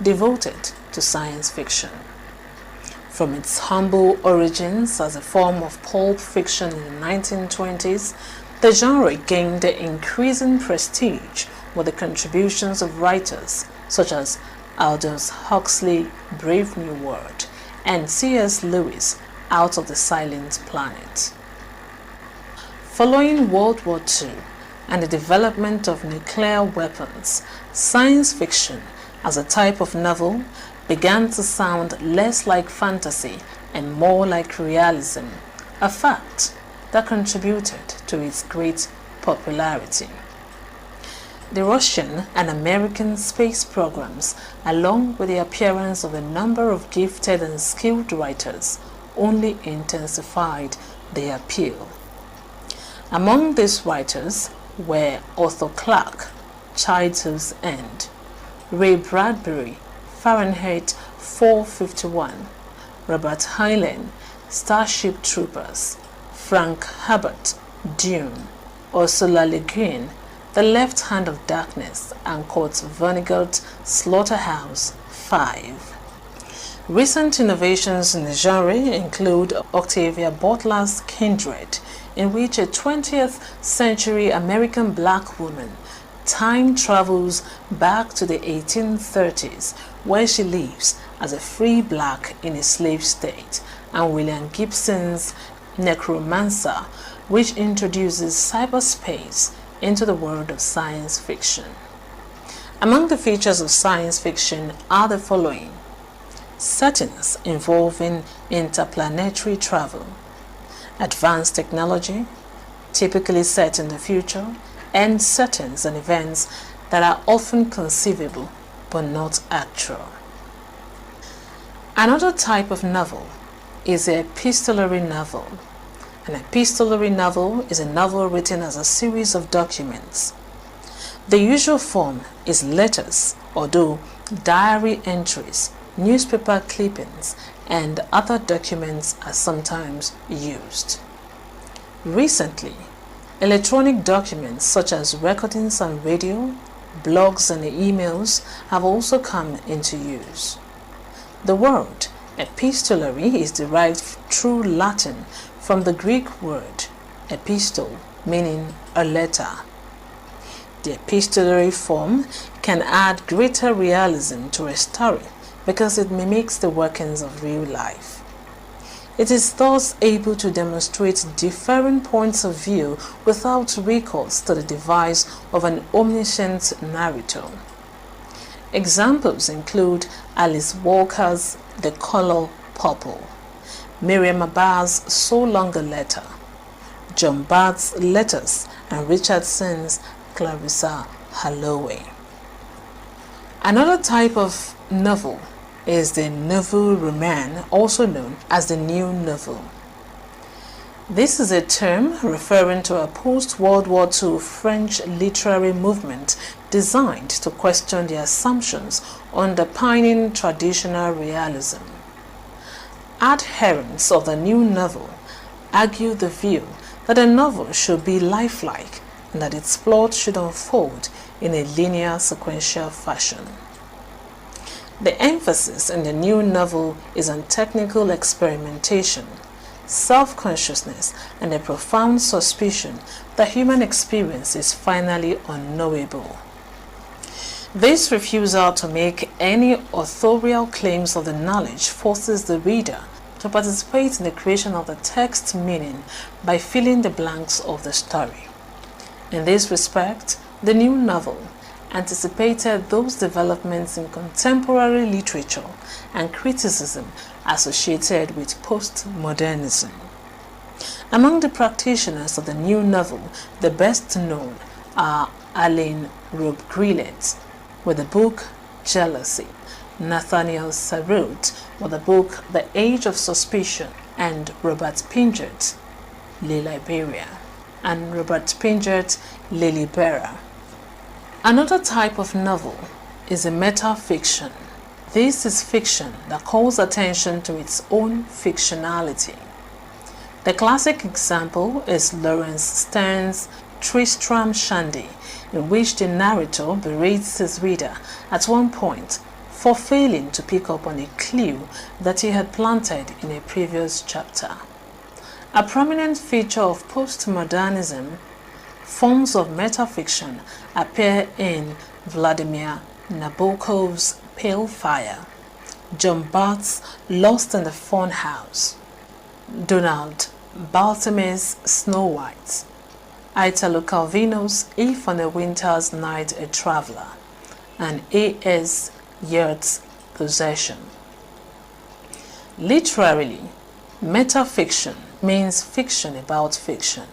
devoted to science fiction. From its humble origins as a form of pulp fiction in the 1920s, the genre gained increasing prestige with the contributions of writers such as Aldous Huxley, Brave New World, and C.S. Lewis, Out of the Silent Planet. Following World War II and the development of nuclear weapons, science fiction as a type of novel began to sound less like fantasy and more like realism, a fact that contributed to its great popularity. The Russian and American space programs, along with the appearance of a number of gifted and skilled writers, only intensified their appeal. Among these writers were Arthur Clarke, Childhood's End, Ray Bradbury, Fahrenheit 451, Robert Heinlein, Starship Troopers, Frank Herbert, Dune, Ursula Le Guin, The Left Hand of Darkness, and Kurt Vonnegut's Slaughterhouse-Five. Recent innovations in the genre include Octavia Butler's Kindred, in which a 20th century American black woman time travels back to the 1830s, where she lives as a free black in a slave state, and William Gibson's Necromancer, which introduces cyberspace into the world of science fiction. Among the features of science fiction are the following: settings involving interplanetary travel, advanced technology, typically set in the future, and settings and events that are often conceivable but not actual. Another type of novel is the epistolary novel. An epistolary novel is a novel written as a series of documents. The usual form is letters, although diary entries newspaper clippings, and other documents are sometimes used. Recently, electronic documents such as recordings on radio, blogs, and emails have also come into use. The word epistolary is derived through Latin from the Greek word epistole, meaning a letter. The epistolary form can add greater realism to a story because it mimics the workings of real life. It is thus able to demonstrate different points of view without recourse to the device of an omniscient narrator. Examples include Alice Walker's The Color Purple, Miriam Abba's So Long a Letter, John Barth's Letters, and Richardson's Clarissa Holloway. Another type of novel is the nouveau roman, also known as the new novel. This is a term referring to a post-World War II French literary movement designed to question the assumptions underpinning traditional realism. Adherents of the new novel argue the view that a novel should be lifelike and that its plot should unfold in a linear sequential fashion. The emphasis in the new novel is on technical experimentation, self-consciousness, and a profound suspicion that human experience is finally unknowable. This refusal to make any authorial claims of the knowledge forces the reader to participate in the creation of the text meaning by filling the blanks of the story. In this respect, the new novel anticipated those developments in contemporary literature and criticism associated with postmodernism. Among the practitioners of the new novel, the best known are Alain Robbe-Grillet with the book Jealousy, Nathaniel Sarraute with the book The Age of Suspicion, and Robert Pingert, Le Liberia, and Robert Pingert, Le Libera. Another type of novel is a metafiction. This is fiction that calls attention to its own fictionality. The classic example is Laurence Sterne's Tristram Shandy, in which the narrator berates his reader at one point for failing to pick up on a clue that he had planted in a previous chapter. A prominent feature of postmodernism, forms of metafiction appear in Vladimir Nabokov's Pale Fire, John Barth's Lost in the Fun House, Donald Baltimyre's Snow White, Italo Calvino's If on a Winter's Night a Traveler, and A.S. Yurt's Possession. Literally, metafiction means fiction about fiction.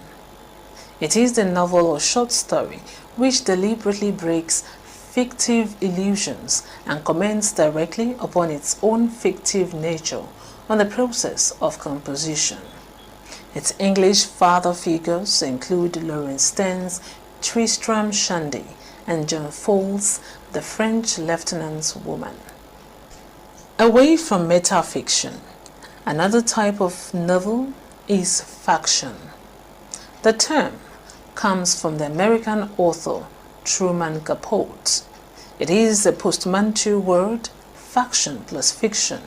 It is the novel or short story which deliberately breaks fictive illusions and comments directly upon its own fictive nature on the process of composition. Its English father figures include Laurence Sterne's Tristram Shandy and John Fowles' The French Lieutenant's Woman. Away from metafiction, another type of novel is faction. The term comes from the American author Truman Capote. It is a portmanteau word, faction plus fiction,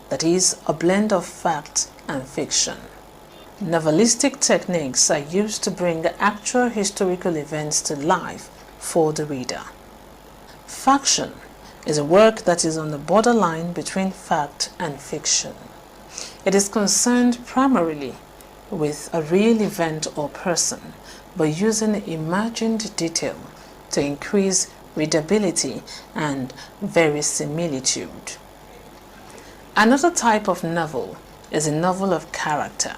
that is a blend of fact and fiction. Novelistic techniques are used to bring actual historical events to life for the reader. Faction is a work that is on the borderline between fact and fiction. It is concerned primarily with a real event or person, but using imagined detail to increase readability and verisimilitude. Another type of novel is a novel of character.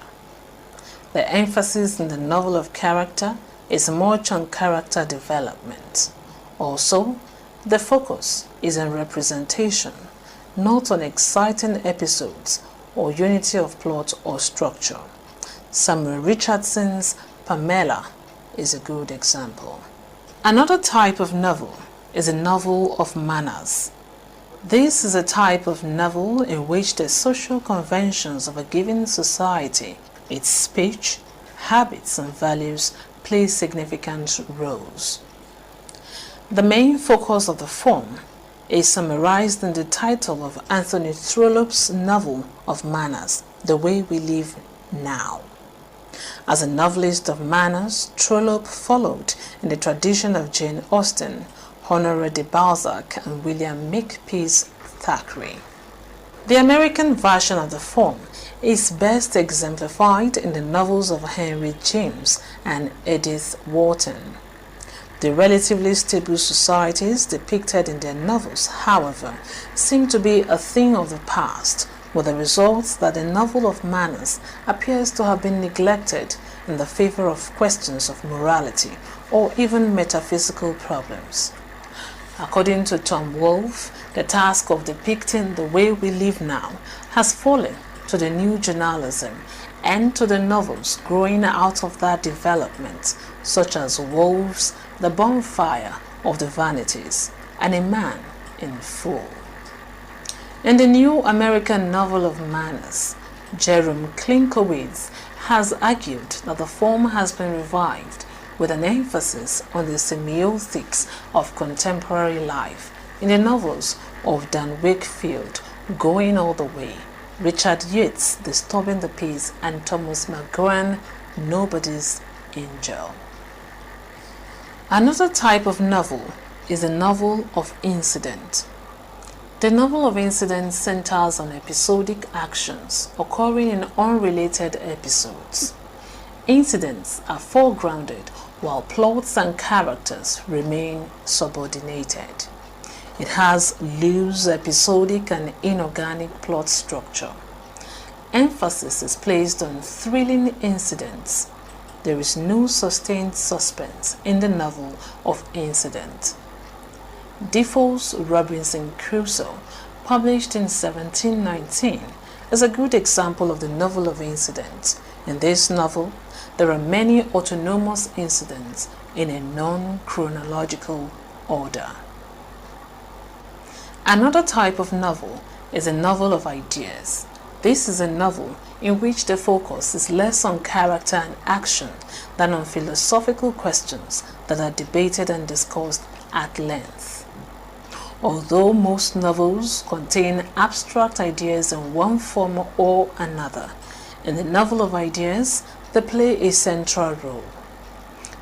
The emphasis in the novel of character is much on character development. Also, the focus is on representation, not on exciting episodes or unity of plot or structure. Samuel Richardson's Pamela is a good example. Another type of novel is a novel of manners. This is a type of novel in which the social conventions of a given society, its speech, habits and values play significant roles. The main focus of the form is summarized in the title of Anthony Trollope's novel of manners, The Way We Live Now. As a novelist of manners, Trollope followed in the tradition of Jane Austen, Honoré de Balzac, and William Makepeace Thackeray. The American version of the form is best exemplified in the novels of Henry James and Edith Wharton. The relatively stable societies depicted in their novels, however, seem to be a thing of the past, with the result that the novel of manners appears to have been neglected in the favor of questions of morality or even metaphysical problems. According to Tom Wolfe, the task of depicting the way we live now has fallen to the new journalism and to the novels growing out of that development, such as Wolfe's The Bonfire of the Vanities and A Man in Full. In the new American novel of manners, Jerome Klinkowitz has argued that the form has been revived with an emphasis on the semiotics of contemporary life in the novels of Dan Wakefield, Going All the Way, Richard Yates, Disturbing the Peace, and Thomas McGowan, Nobody's Angel. Another type of novel is a novel of incident. The novel of incident centers on episodic actions occurring in unrelated episodes. Incidents are foregrounded while plots and characters remain subordinated. It has loose episodic and inorganic plot structure. Emphasis is placed on thrilling incidents. There is no sustained suspense in the novel of incident. Defoe's Robinson Crusoe, published in 1719, is a good example of the novel of incident. In this novel, there are many autonomous incidents in a non-chronological order. Another type of novel is a novel of ideas. This is a novel in which the focus is less on character and action than on philosophical questions that are debated and discussed at length. Although most novels contain abstract ideas in one form or another, in the novel of ideas, they play a central role.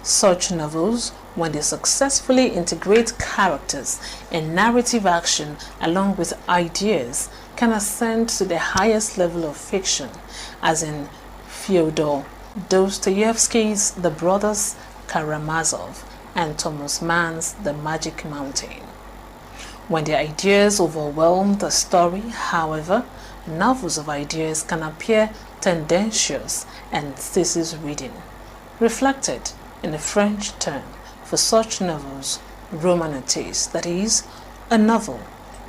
Such novels, when they successfully integrate characters and narrative action along with ideas, can ascend to the highest level of fiction, as in Fyodor Dostoevsky's The Brothers Karamazov and Thomas Mann's The Magic Mountain. When the ideas overwhelm the story, however, novels of ideas can appear tendentious and thesis reading, reflected in the French term for such novels, romances, that is, a novel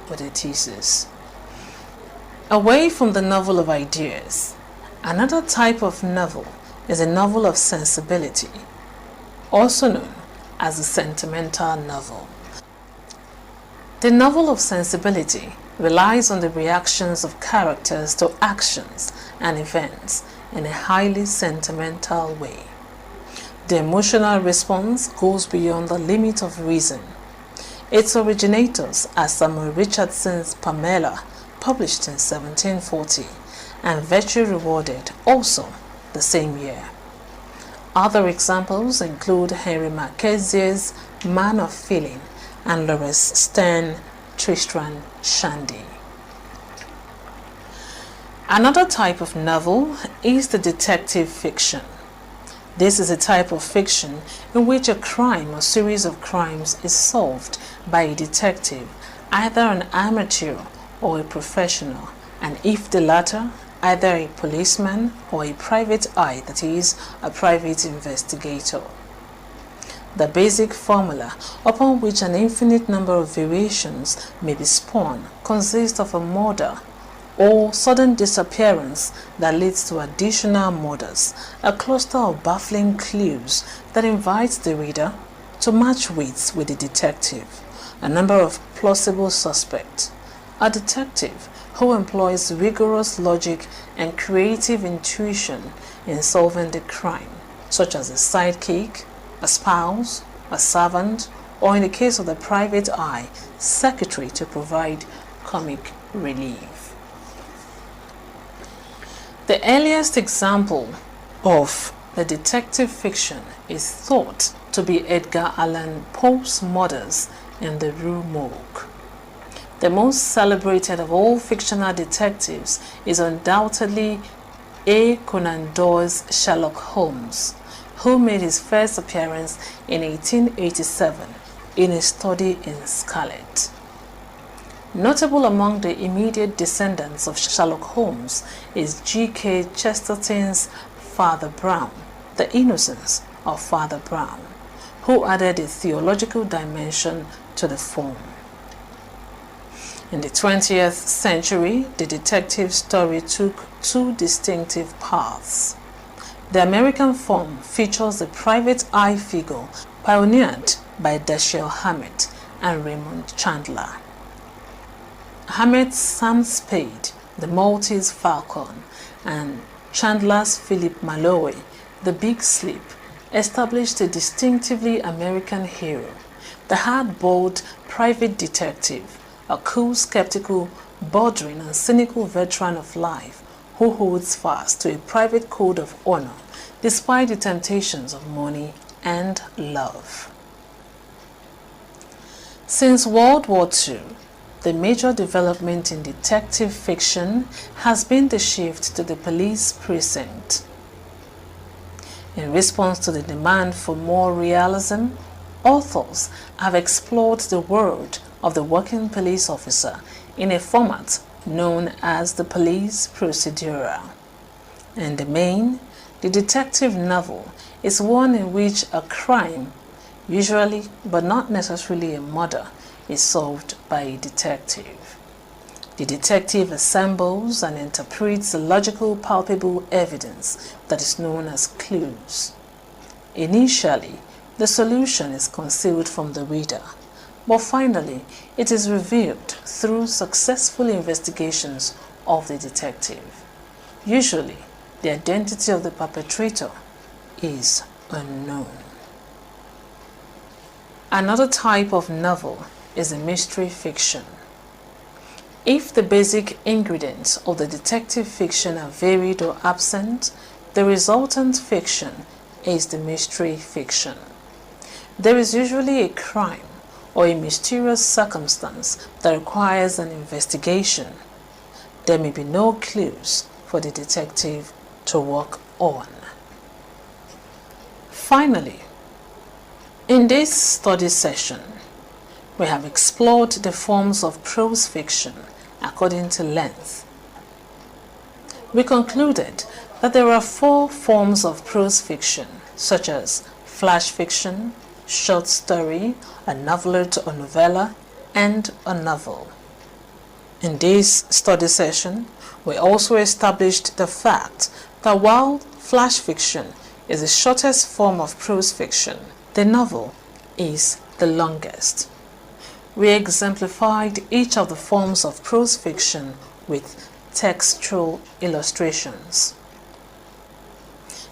with a thesis. Away from the novel of ideas, another type of novel is a novel of sensibility, also known as a sentimental novel. The novel of sensibility relies on the reactions of characters to actions and events in a highly sentimental way. The emotional response goes beyond the limit of reason. Its originators are Samuel Richardson's Pamela, published in 1740, and Virtue Rewarded, also the same year. Other examples include Henry Marquez's Man of Feeling and Laurence Sterne, Tristram Shandy. Another type of novel is the detective fiction. This is a type of fiction in which a crime or series of crimes is solved by a detective, either an amateur or a professional, and if the latter, either a policeman or a private eye, that is, a private investigator. The basic formula upon which an infinite number of variations may be spun consists of a murder or sudden disappearance that leads to additional murders, a cluster of baffling clues that invites the reader to match wits with the detective, a number of plausible suspects, A detective who employs rigorous logic and creative intuition in solving the crime, such as a sidekick, a spouse, a servant, or in the case of the private eye, secretary to provide comic relief. The earliest example of the detective fiction is thought to be Edgar Allan Poe's Murders in the Rue Morgue. The most celebrated of all fictional detectives is undoubtedly A. Conan Doyle's Sherlock Holmes, who made his first appearance in 1887 in A Study in Scarlet. Notable among the immediate descendants of Sherlock Holmes is G.K. Chesterton's Father Brown, The Innocence of Father Brown, who added a theological dimension to the form. In the 20th century, the detective story took two distinctive paths. The American form features the private eye figure pioneered by Dashiell Hammett and Raymond Chandler. Hammett's Sam Spade, The Maltese Falcon, and Chandler's Philip Marlowe, The Big Sleep, established a distinctively American hero, the hard-boiled private detective, a cool, skeptical, bordering and cynical veteran of life who holds fast to a private code of honor despite the temptations of money and love. Since World War II, the major development in detective fiction has been the shift to the police precinct. In response to the demand for more realism, authors have explored the world of the working police officer in a format known as the police procedural. In the main, the detective novel is one in which a crime, usually but not necessarily a murder, is solved by a detective. The detective assembles and interprets the logical, palpable evidence that is known as clues. Initially, the solution is concealed from the reader, but finally it is revealed through successful investigations of the detective. Usually, the identity of the perpetrator is unknown. Another type of novel is a mystery fiction. If the basic ingredients of the detective fiction are varied or absent, the resultant fiction is the mystery fiction. There is usually a crime or a mysterious circumstance that requires an investigation. There may be no clues for the detective to work on. Finally, in this study session, we have explored the forms of prose fiction according to length. We concluded that there are 4 forms of prose fiction, such as flash fiction, short story, a novelette or novella, and a novel. In this study session, we also established the fact that while flash fiction is the shortest form of prose fiction, the novel is the longest. We exemplified each of the forms of prose fiction with textual illustrations.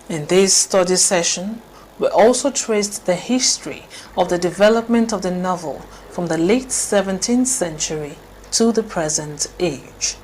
In this study session, we also traced the history of the development of the novel from the late 17th century to the present age.